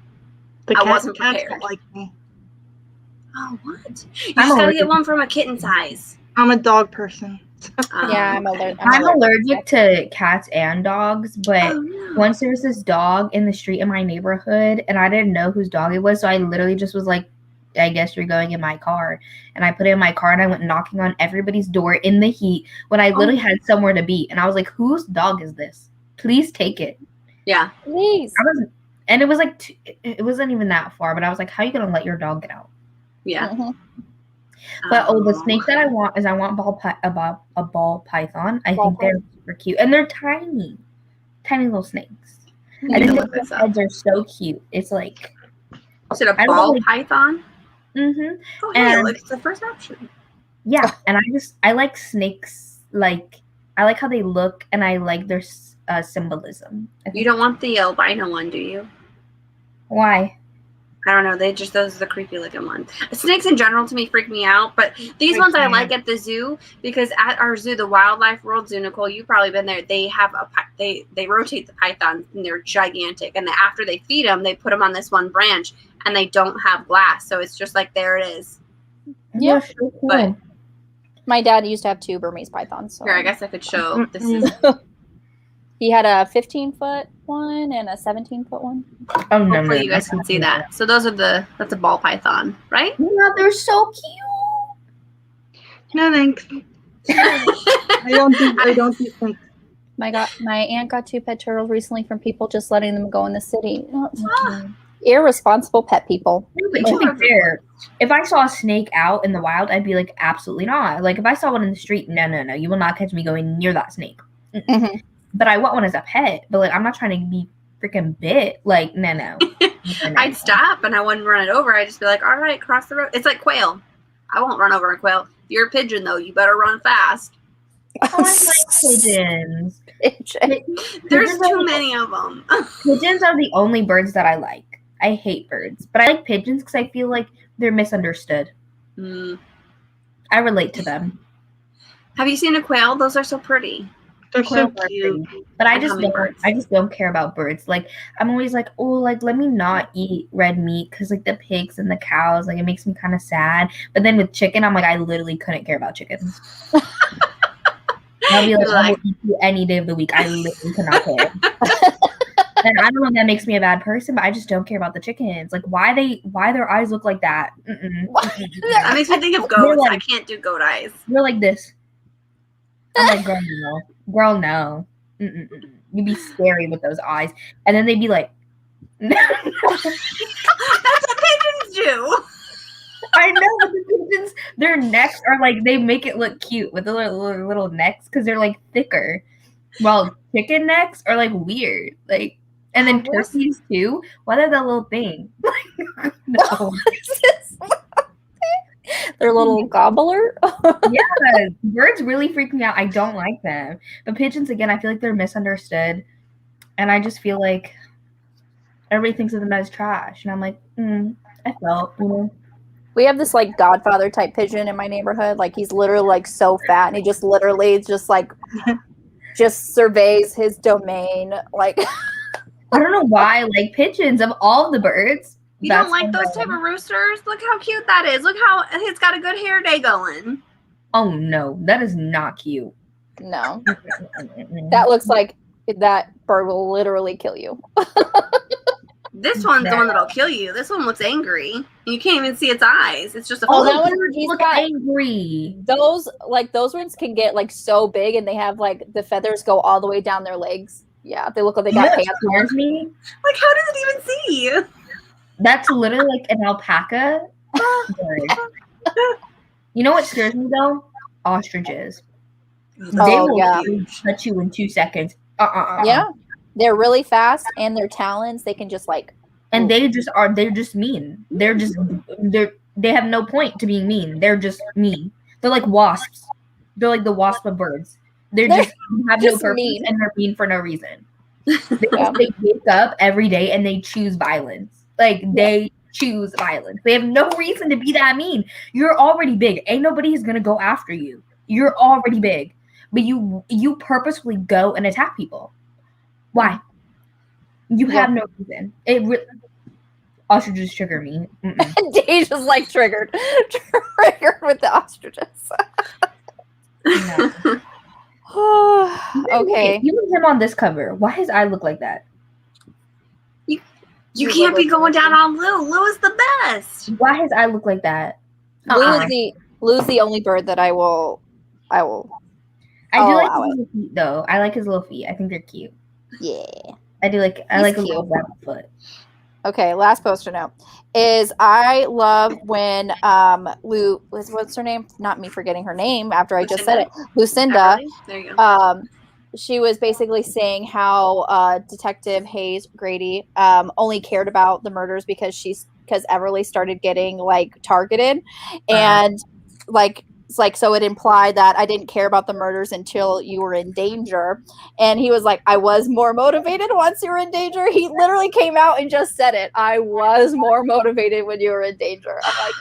I wasn't prepared. Don't like me. Oh, what? You just gotta get one from a kitten size. I'm a dog person. Yeah, I'm allergic. I'm allergic to cats and dogs, but once there was this dog in the street in my neighborhood, and I didn't know whose dog it was, so I literally just was like, I guess you're going in my car. And I put it in my car, and I went knocking on everybody's door in the heat when I literally had somewhere to be. And I was like, whose dog is this? Please take it. Yeah. Please. And it was like, it wasn't even that far, but I was like, how are you going to let your dog get out? Yeah. Mm-hmm. But the snake that I want is a ball python. I think they're super cute. And they're tiny. Tiny little snakes. I think their heads are so cute. It's like... Is it a ball python? Mm-hmm. Oh, hey, look, it's the first option. Yeah, and I like snakes. Like, I like how they look, and I like their symbolism. You don't want the albino one, do you? Why? I don't know. Those are the creepy looking ones. Snakes in general to me freak me out, but these ones I like at the zoo because at our zoo, the Wildlife World Zoo, Nicole, you've probably been there. They have they rotate the pythons and they're gigantic, and after they feed them, they put them on this one branch, and they don't have glass, so it's just like there it is. Yeah, so cool. But my dad used to have 2 Burmese pythons. So. Here, I guess I could show. This is. He had a 15-foot one and a 17-foot one. Oh no! Hopefully you guys can see that. So those are that's a ball python, right? Yeah, they're so cute. No thanks. I don't do snakes. My aunt got 2 pet turtles recently from people just letting them go in the city. Irresponsible pet people. But to be fair, if I saw a snake out in the wild, I'd be like, absolutely not. Like if I saw one in the street, no, you will not catch me going near that snake. Mm-hmm. But I want one as a pet. But like I'm not trying to be freaking bit. Like no. I'd stop and I wouldn't run it over. I'd just be like, all right, cross the road. It's like quail. I won't run over a quail. If you're a pigeon though, you better run fast. I like pigeons. There's too many of them. Pigeons are the only birds that I like. I hate birds, but I like pigeons because I feel like they're misunderstood. I relate to them. Have you seen a quail? Those are so pretty. They're so cute. But I just don't care about birds. Like I'm always like, oh, like let me not eat red meat because like the pigs and the cows, like it makes me kind of sad. But then with chicken, I'm like, I literally couldn't care about chicken. I'll be like, I will eat you any day of the week. I literally cannot care. And I don't know if that makes me a bad person, but I just don't care about the chickens. Like why their eyes look like that. That makes me think of goats. Like, I can't do goat eyes. They're like this. I'm like, girl, no. You'd be scary with those eyes. And then they'd be like, that's what pigeons do. I know, but the pigeons, their necks are like, they make it look cute with the little necks because they're like thicker. Well, chicken necks are like weird. Like, and then turkeys too. What are that little thing? No. Their little gobbler. Yeah, birds really freak me out. I don't like them. But pigeons, again, I feel like they're misunderstood. And I just feel like everybody thinks of them as trash. And I'm like, I felt, We have this like Godfather type pigeon in my neighborhood. Like he's literally like so fat and he just literally just like just surveys his domain. Like I don't know why I like pigeons of all the birds. You don't like those type of roosters? Look how cute that is. Look how it's got a good hair day going. Oh no, that is not cute. No. That looks like that bird will literally kill you. This one's the one that'll kill you. This one looks angry. You can't even see its eyes. It's just a that one look angry. Those ones can get like so big and they have like the feathers go all the way down their legs. Yeah, they look like they got pants. Scares me. Like how does it even see? That's literally like an alpaca bird. You know what scares me though? Ostriches. They will touch you in 2 seconds. Yeah. They're really fast and their talons, they can just like and they're just mean. They have no point to being mean. They're just mean. They're like wasps. They're like the wasp of birds. They're just have no purpose mean. And they're mean for no reason. They wake up every day and they choose violence. Like they choose violence. They have no reason to be that mean. You're already big. Ain't nobody is gonna go after you. You're already big, but you purposefully go and attack people. Why? You have no reason. Ostriches trigger me. Daijah's like triggered with the ostriches. No. Okay. Even him on this cover. Why his eye look like that? You can't be going down on Lou. Lou is the best. Why his eye look like that? Lou's the only bird that I will. I do like his little feet though. I like his little feet. I think they're cute. Yeah. I like a little rabbit foot. Okay, last poster note is I love when Lou, what's her name? Not me forgetting her name after I just said it. Lucinda. There you go. She was basically saying how Detective Hayes Grady only cared about the murders because Everly started getting like targeted, and so it implied that I didn't care about the murders until you were in danger. And he was like, I was more motivated once you were in danger. He literally came out and just said it. I was more motivated when you were in danger. I'm like,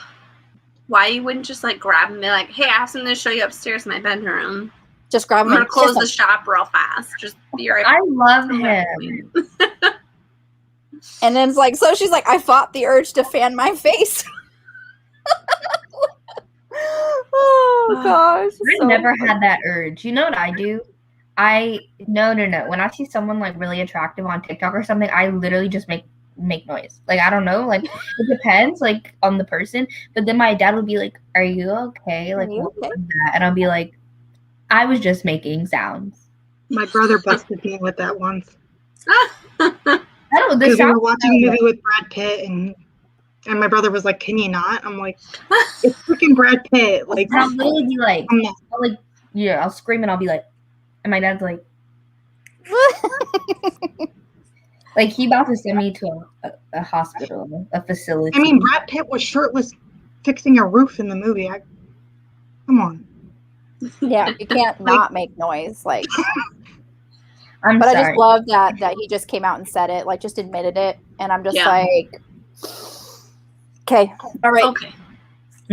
why you wouldn't just like grab him and be like, hey, I have something to show you upstairs in my bedroom. Just grab him. I'm gonna close the shop real fast. Just be right back. I love him. And then it's like, so she's like, I fought the urge to fan my face. Oh gosh. I never had that urge. You know what I do? No. When I see someone like really attractive on TikTok or something, I literally just make noise. Like, I don't know, like it depends like on the person. But then my dad would be like, are you okay? Like, what was that? And I'll be like, I was just making sounds. My brother busted me with that once. Because we were watching a movie with Brad Pitt and my brother was like, can you not? I'm like, it's freaking Brad Pitt. Like, I'll literally be like, I'll scream and I'll be like, and my dad's like, like he about to send me to a hospital, a facility. I mean, Brad Pitt was shirtless fixing a roof in the movie. Come on. Yeah, you can't not make noise. Like, but sorry. I just love that he just came out and said it, like just admitted it. And I'm just like, okay, all right. Okay.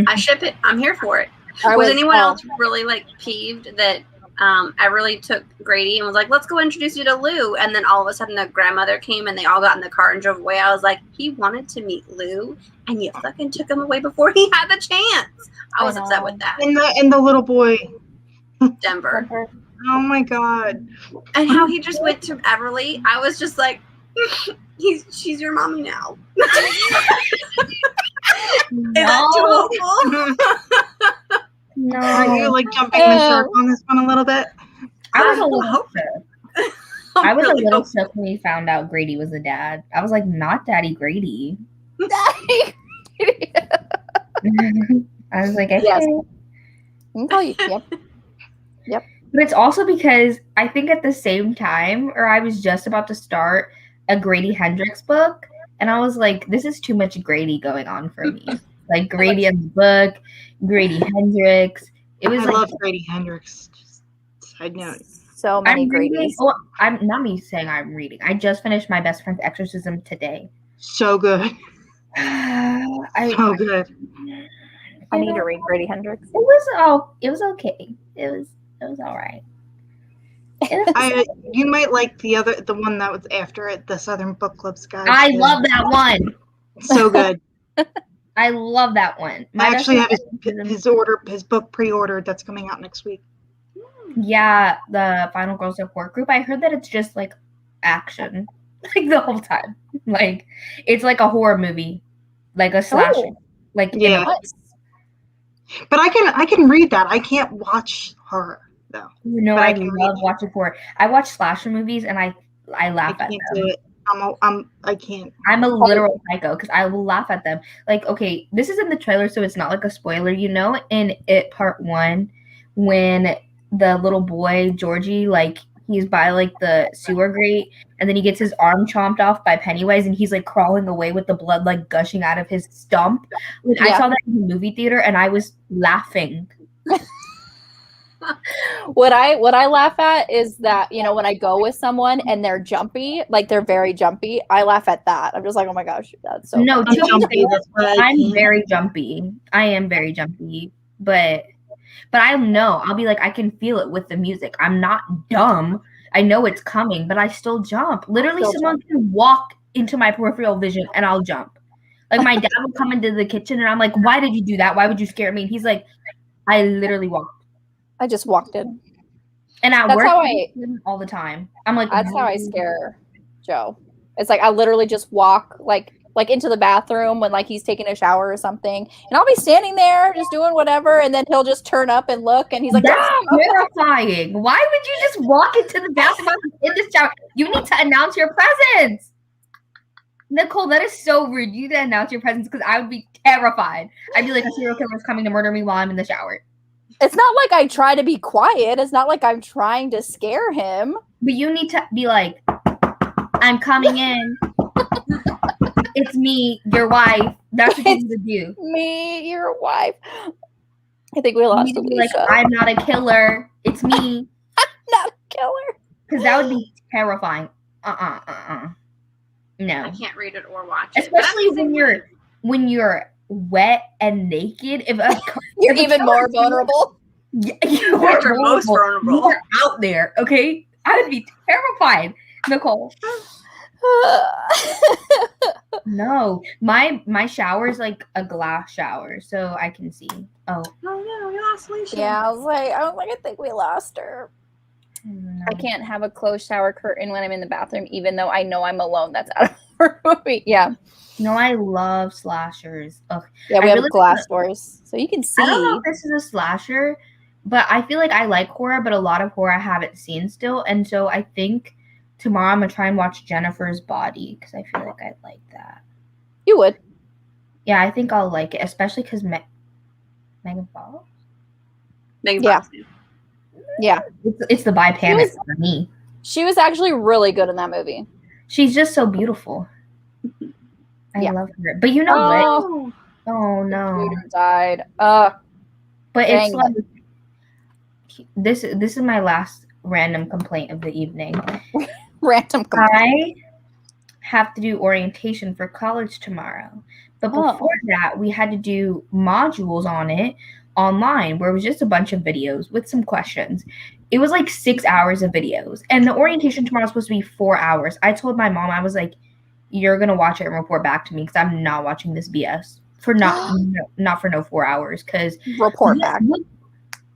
I ship it. I'm here for it. Was anyone else really like peeved that Everly took Grady and was like, let's go introduce you to Lou, and then all of a sudden the grandmother came and they all got in the car and drove away? I was like, he wanted to meet Lou and you fucking took him away before he had the chance. I was upset with that. And the little boy Denver. Oh my god. And how he just went to Everly. I was just like, she's your mommy now. Is that too hopeful? No. Are you like jumping the shark on this one a little bit? I was a little shook. I was a little shook when we found out Grady was the dad. I was like, not Daddy Grady. Daddy Grady. I was like, okay. Yes. Oh, yep. But it's also because I think at the same time, or I was just about to start a Grady Hendrix book, and I was like, this is too much Grady going on for me. Like Grady in the book, Grady Hendrix. I love Grady Hendrix. Just side note. So many Gradys. I'm not me saying I'm reading. I just finished My Best Friend's Exorcism today. So good. So good. I need to read Grady Hendrix. It was okay. It was all right. You might like the one that was after it, the Southern Book Club's guys. I love that one. So good. I love that one. I actually have his book pre-ordered. That's coming out next week. Yeah, the Final Girl Support Group. I heard that it's just like action, like the whole time. Like it's like a horror movie, like a slasher. Like yeah. But I can read that. I can't watch horror though. You know, I love watching horror. I watch slasher movies and I laugh at them. Do it. I can't. I'm a literal psycho because I will laugh at them. Like, okay, this is in the trailer, so it's not like a spoiler. You know, in It Part 1, when the little boy Georgie, like, he's by like the sewer grate, and then he gets his arm chomped off by Pennywise, and he's like crawling away with the blood like gushing out of his stump. Like, I saw that in the movie theater, and I was laughing. What I laugh at is that, you know, when I go with someone and they're jumpy, like they're very jumpy, I laugh at that. I'm just like, oh my gosh, that's so no jumpy. I'm very jumpy. I am very jumpy, but But I'll be like, I can feel it with the music. I'm not dumb. I know it's coming, but I still jump. Literally, someone can walk into my peripheral vision and I'll jump. Like my dad will come into the kitchen and I'm like, why did you do that? Why would you scare me? And he's like, I literally walked. I just walked in. And at work, all the time. I'm like, that's how I scare Joe. It's like I literally just walk like into the bathroom when like he's taking a shower or something, and I'll be standing there just doing whatever, and then he'll just turn up and look, and he's like, "That's terrifying! Why would you just walk into the bathroom in the shower? You need to announce your presence." Nicole, that is so rude. You need to announce your presence because I would be terrified. I'd be like, a serial killer is coming to murder me while I'm in the shower. It's not like I try to be quiet. It's not like I'm trying to scare him. But you need to be like, I'm coming in. It's me, your wife. That's what you need to do. Me, your wife. I think we lost Alicia. Like, I'm not a killer. It's me. I'm not a killer. Because that would be terrifying. No. I can't read it or watch it. Especially when you're wet and naked. You're even more vulnerable. You're most vulnerable. You're out there, okay? I would be terrified, Nicole. No, my shower is like a glass shower, so I can see. Oh no, we lost Alicia. Yeah, I was like, I think we lost her. No. I can't have a closed shower curtain when I'm in the bathroom, even though I know I'm alone. That's out of her movie. Yeah. No, I love slashers. Ugh. Yeah, we have glass doors, so you can see. I don't know if this is a slasher, but I feel like I like horror, but a lot of horror I haven't seen still, and so I think tomorrow I'm gonna try and watch Jennifer's Body because I feel like I'd like that. You would. Yeah, I think I'll like it, especially because Megan Fox. Megan Fox. Yeah. It's the bipanic for me. She was actually really good in that movie. She's just so beautiful. I love her. But you know what? Oh no. Died. But it's like this is my last random complaint of the evening. Random complaint. I have to do orientation for college tomorrow. But before that, we had to do modules on it online where it was just a bunch of videos with some questions. It was like 6 hours of videos. And the orientation tomorrow is supposed to be 4 hours. I told my mom, I was like, you're going to watch it and report back to me because I'm not watching this BS for not for no 4 hours. Because report back.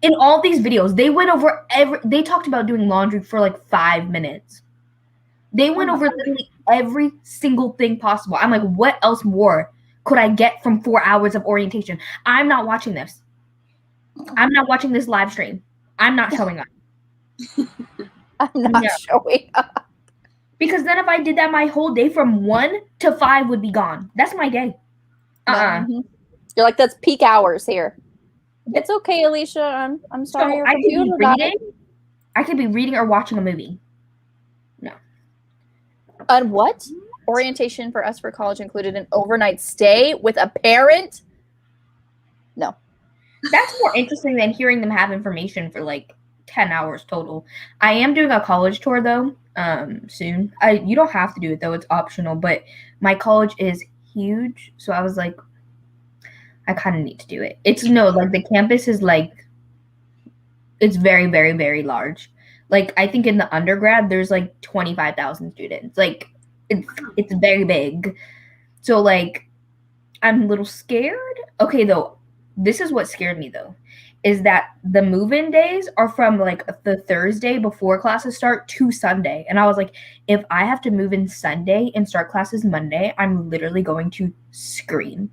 In all these videos, they went over they talked about doing laundry for like 5 minutes. They went over literally every single thing possible. I'm like, what else more could I get from 4 hours of orientation? I'm not watching this. I'm not watching this live stream. I'm not showing up. I'm not showing up. Because then if I did that, my whole day from 1 to 5 would be gone. That's my day. Mm-hmm. You're like, that's peak hours here. It's okay, Alicia. I'm sorry. So I could be reading or watching a movie. No. And what? Orientation for us for college included an overnight stay with a parent? No. That's more interesting than hearing them have information for like 10 hours total. I am doing a college tour though, soon. You don't have to do it though, it's optional, but my college is huge, so I was like, I kind of need to do it. Like the campus is like, it's very, very, very large. Like I think in the undergrad, there's like 25,000 students. Like it's very big. So like, I'm a little scared. Okay, though, this is what scared me though, is that the move-in days are from like the Thursday before classes start to Sunday. And I was like, if I have to move in Sunday and start classes Monday, I'm literally going to scream.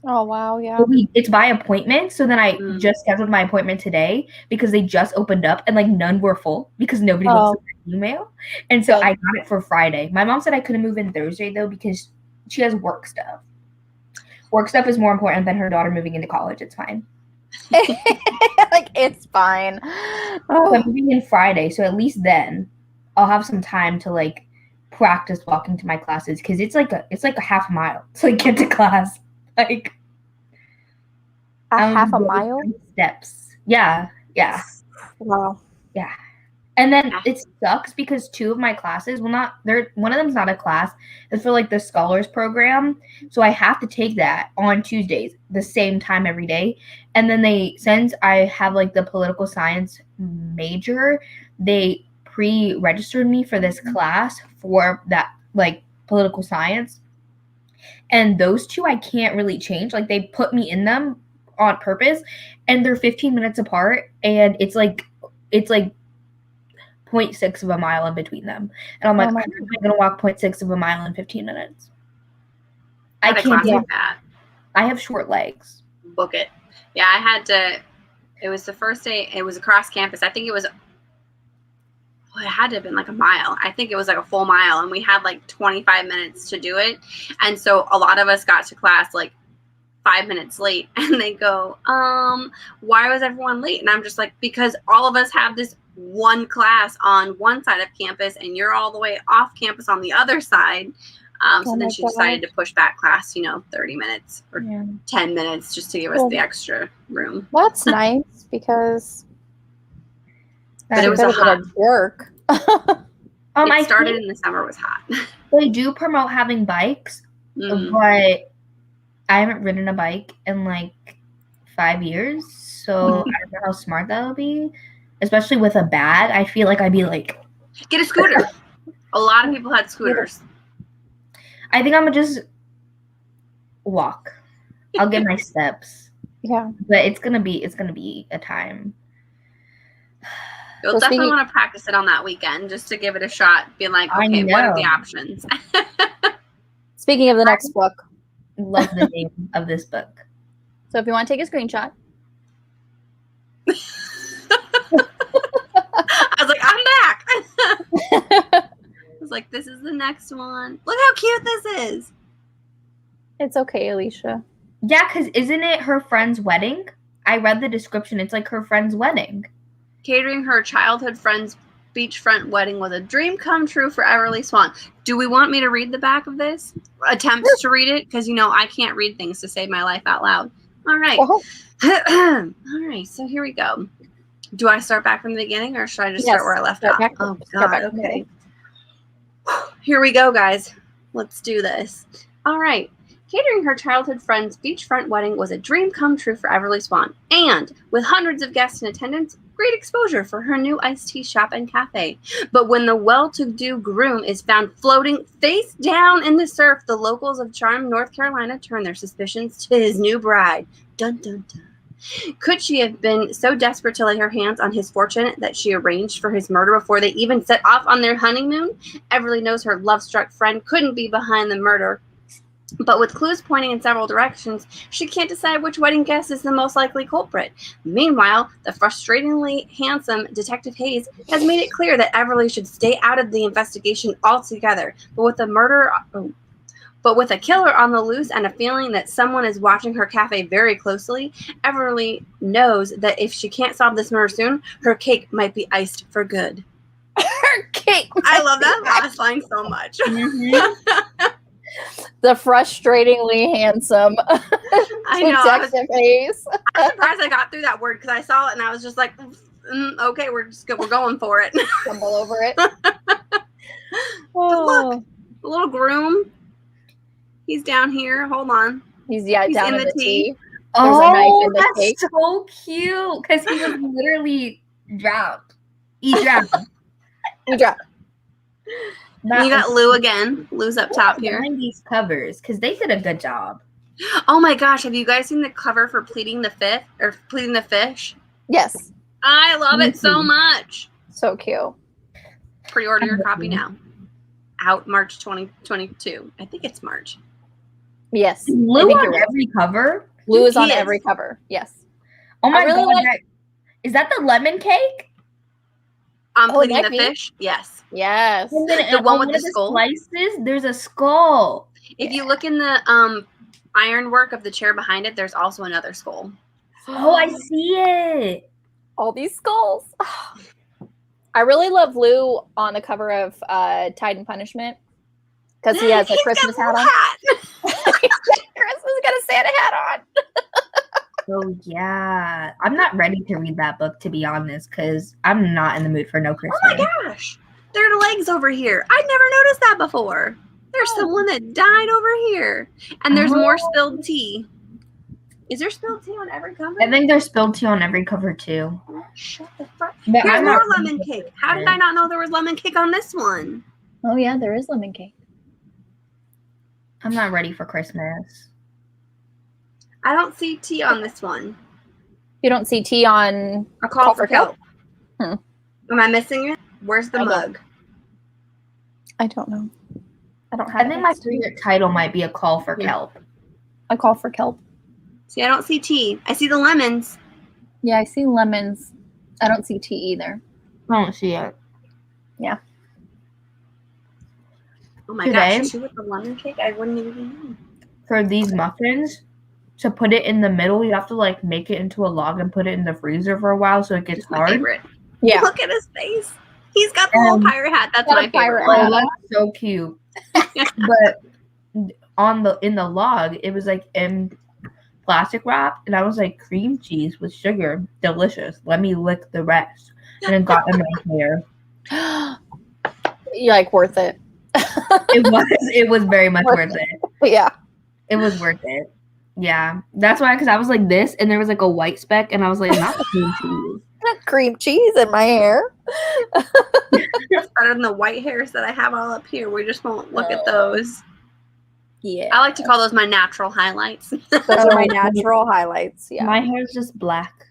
Oh, wow, yeah. It's by appointment. So then I just scheduled my appointment today because they just opened up and like none were full because nobody looks at their email. And so I got it for Friday. My mom said I couldn't move in Thursday though because she has work stuff. Work stuff is more important than her daughter moving into college. It's fine. Like, it's fine. So I'm moving in Friday. So at least then I'll have some time to like practice walking to my classes because it's like a half mile to like get to class. Like half a mile? Steps. Yeah. Wow. Yeah. And then it sucks because two of my classes, one of them's not a class, it's for like the scholars program. So I have to take that on Tuesdays, the same time every day. And then since I have like the political science major, they pre-registered me for this class for that like political science. And those two I can't really change. Like they put me in them on purpose, and they're 15 minutes apart, and it's like 0.6 of a mile in between them. And I'm like, I'm going to walk 0.6 of a mile in 15 minutes. I can't do that. I have short legs. Book it. Yeah, I had to. It was the first day. It was across campus. I think it was. Well, it had to have been like a mile. I think it was like a full mile, and we had like 25 minutes to do it. And so a lot of us got to class like 5 minutes late, and they go, why was everyone late? And I'm just like, because all of us have this one class on one side of campus, and you're all the way off campus on the other side. So then she decided to push back class, 30 minutes or 10 minutes just to give us the extra room. That's nice because but it was a hot work. It started in the summer, it was hot. They do promote having bikes, but I haven't ridden a bike in like 5 years, so I don't know how smart that would be. Especially with a bag, I feel like I'd be like, get a scooter. A lot of people had scooters. I think I'm gonna just walk. I'll get my steps. Yeah, but it's gonna be a time. You'll definitely want to practice it on that weekend just to give it a shot. Being like, okay, what are the options? Speaking of the next book, love the name of this book. So if you want to take a screenshot. I was like, I'm back. I was like, this is the next one. Look how cute this is. It's okay, Alicia. Yeah, because isn't it her friend's wedding? I read the description. It's like her friend's wedding. Catering her childhood friend's beachfront wedding was a dream come true for Everly Swan. Do we want me to read the back of this? Attempt to read it? Because, I can't read things to save my life out loud. All right. All right, so here we go. Do I start back from the beginning, or should I just start where I left off? Oh, God, okay. Here we go, guys. Let's do this. All right. Catering her childhood friend's beachfront wedding was a dream come true for Everly Swan. And with hundreds of guests in attendance, great exposure for her new iced tea shop and cafe. But when the well-to-do groom is found floating face down in the surf, the locals of Charm, North Carolina turn their suspicions to his new bride. Dun, dun, dun. Could she have been so desperate to lay her hands on his fortune that she arranged for his murder before they even set off on their honeymoon? Everly knows her love-struck friend couldn't be behind the murder. But with clues pointing in several directions, she can't decide which wedding guest is the most likely culprit. Meanwhile, the frustratingly handsome Detective Hayes has made it clear that Everly should stay out of the investigation altogether. But with a killer on the loose and a feeling that someone is watching her cafe very closely, Everly knows that if she can't solve this murder soon, her cake might be iced for good. Her cake. I love that last line so much. Mm-hmm. The frustratingly handsome Detective Hayes. I'm surprised I got through that word because I saw it and I was just like, okay, we're going for it. Stumble over it. Look, the little groom. He's down here. Hold on. He's down in the tea. There's a knife in the cake. So cute because he was literally drowned. He drowned. You got Lou again. Lou's up top here. These covers because they did a good job. Oh my gosh! Have you guys seen the cover for Pleading the Fifth or Pleading the Fish? Yes. I love it so much. So cute. Pre-order your copy now. Out March 2022. I think it's March. Yes. Lou on every cover. Lou is on every cover. Yes. Oh my god! Is that the lemon cake? Pleading the Fish. Yes. Yes. And then the one with the skull. Slices. There's a skull. If you look in the ironwork of the chair behind it, there's also another skull. Oh, I see it. All these skulls. I really love Lou on the cover of Tide and Punishment because he has a Christmas hat on. Christmas got a Santa hat on. Oh yeah, I'm not ready to read that book, to be honest, because I'm not in the mood for no Christmas. Oh my gosh, there are legs over here. I never noticed that before. There's someone that died over here, and there's more spilled tea. Is there spilled tea on every cover? I think there's spilled tea on every cover too. Shut the fuck. But Here's I'm more not lemon cake. How did I not know there was lemon cake on this one? Oh yeah, there is lemon cake. I'm not ready for Christmas. I don't see tea on this one. You don't see tea on A call for Kelp. Am I missing it? Where's the mug? I don't know. I don't have. I think my favorite title might be A Call for Kelp. A Call for Kelp. See, I don't see tea. I see the lemons. Yeah, I see lemons. I don't see tea either. I don't see it. Yeah. Oh my gosh, she with the lemon cake? I wouldn't even know. For these muffins, to put it in the middle, you have to like make it into a log and put it in the freezer for a while so it gets My hard. favorite. Yeah. Look at his face. He's got the little pirate hat. That's my favorite. Oh, that's so cute. But in the log, it was like in plastic wrap, and I was like, cream cheese with sugar, delicious. Let me lick the rest, and it got in my hair. You're like worth it. It was very much worth it. Yeah, it was worth it. Yeah, that's why, because I was like this, and there was like a white speck, and I was like, not the cream cheese. Cream cheese in my hair. It's better than the white hairs that I have all up here. We just won't look at those. Yeah, I like to call those my natural highlights. Those are my natural highlights. Yeah, my hair is just black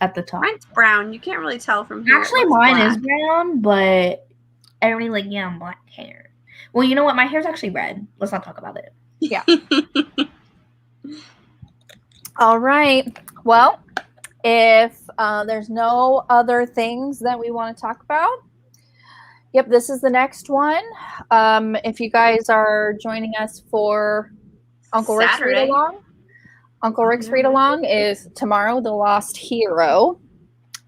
at the top. Mine's brown. You can't really tell from here. Actually, mine is brown, but everybody like, yeah, I'm black hair. Well, you know what? My hair's actually red. Let's not talk about it. Yeah. All right. Well, if there's no other things that we want to talk about, yep, this is the next one. If you guys are joining us for Uncle Rick's read along, Uncle Rick's read along is tomorrow, The Lost Hero,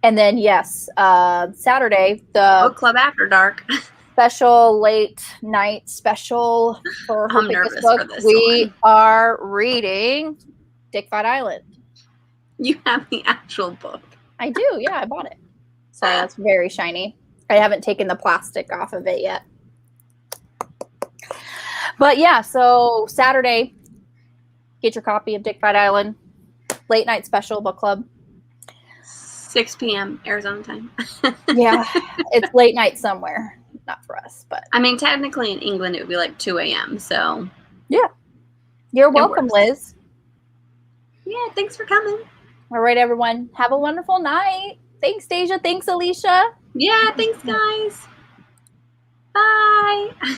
and then yes, Saturday the Book Club After Dark. Special late night special for her biggest book. For this we one. are reading Dick Fight Island. You have the actual book. I do, yeah, I bought it. So it's very shiny. I haven't taken the plastic off of it yet. But yeah, so Saturday, get your copy of Dick Fight Island. Late night special book club. 6 p.m. Arizona time. Yeah, it's late night somewhere. Not for us, but I mean, technically in England it would be like 2 a.m. So yeah, you're welcome, Liz. Yeah, thanks for coming. All right, everyone, have a wonderful night. Thanks, Daijah. Thanks, Alicia. Yeah, thanks, guys. Bye.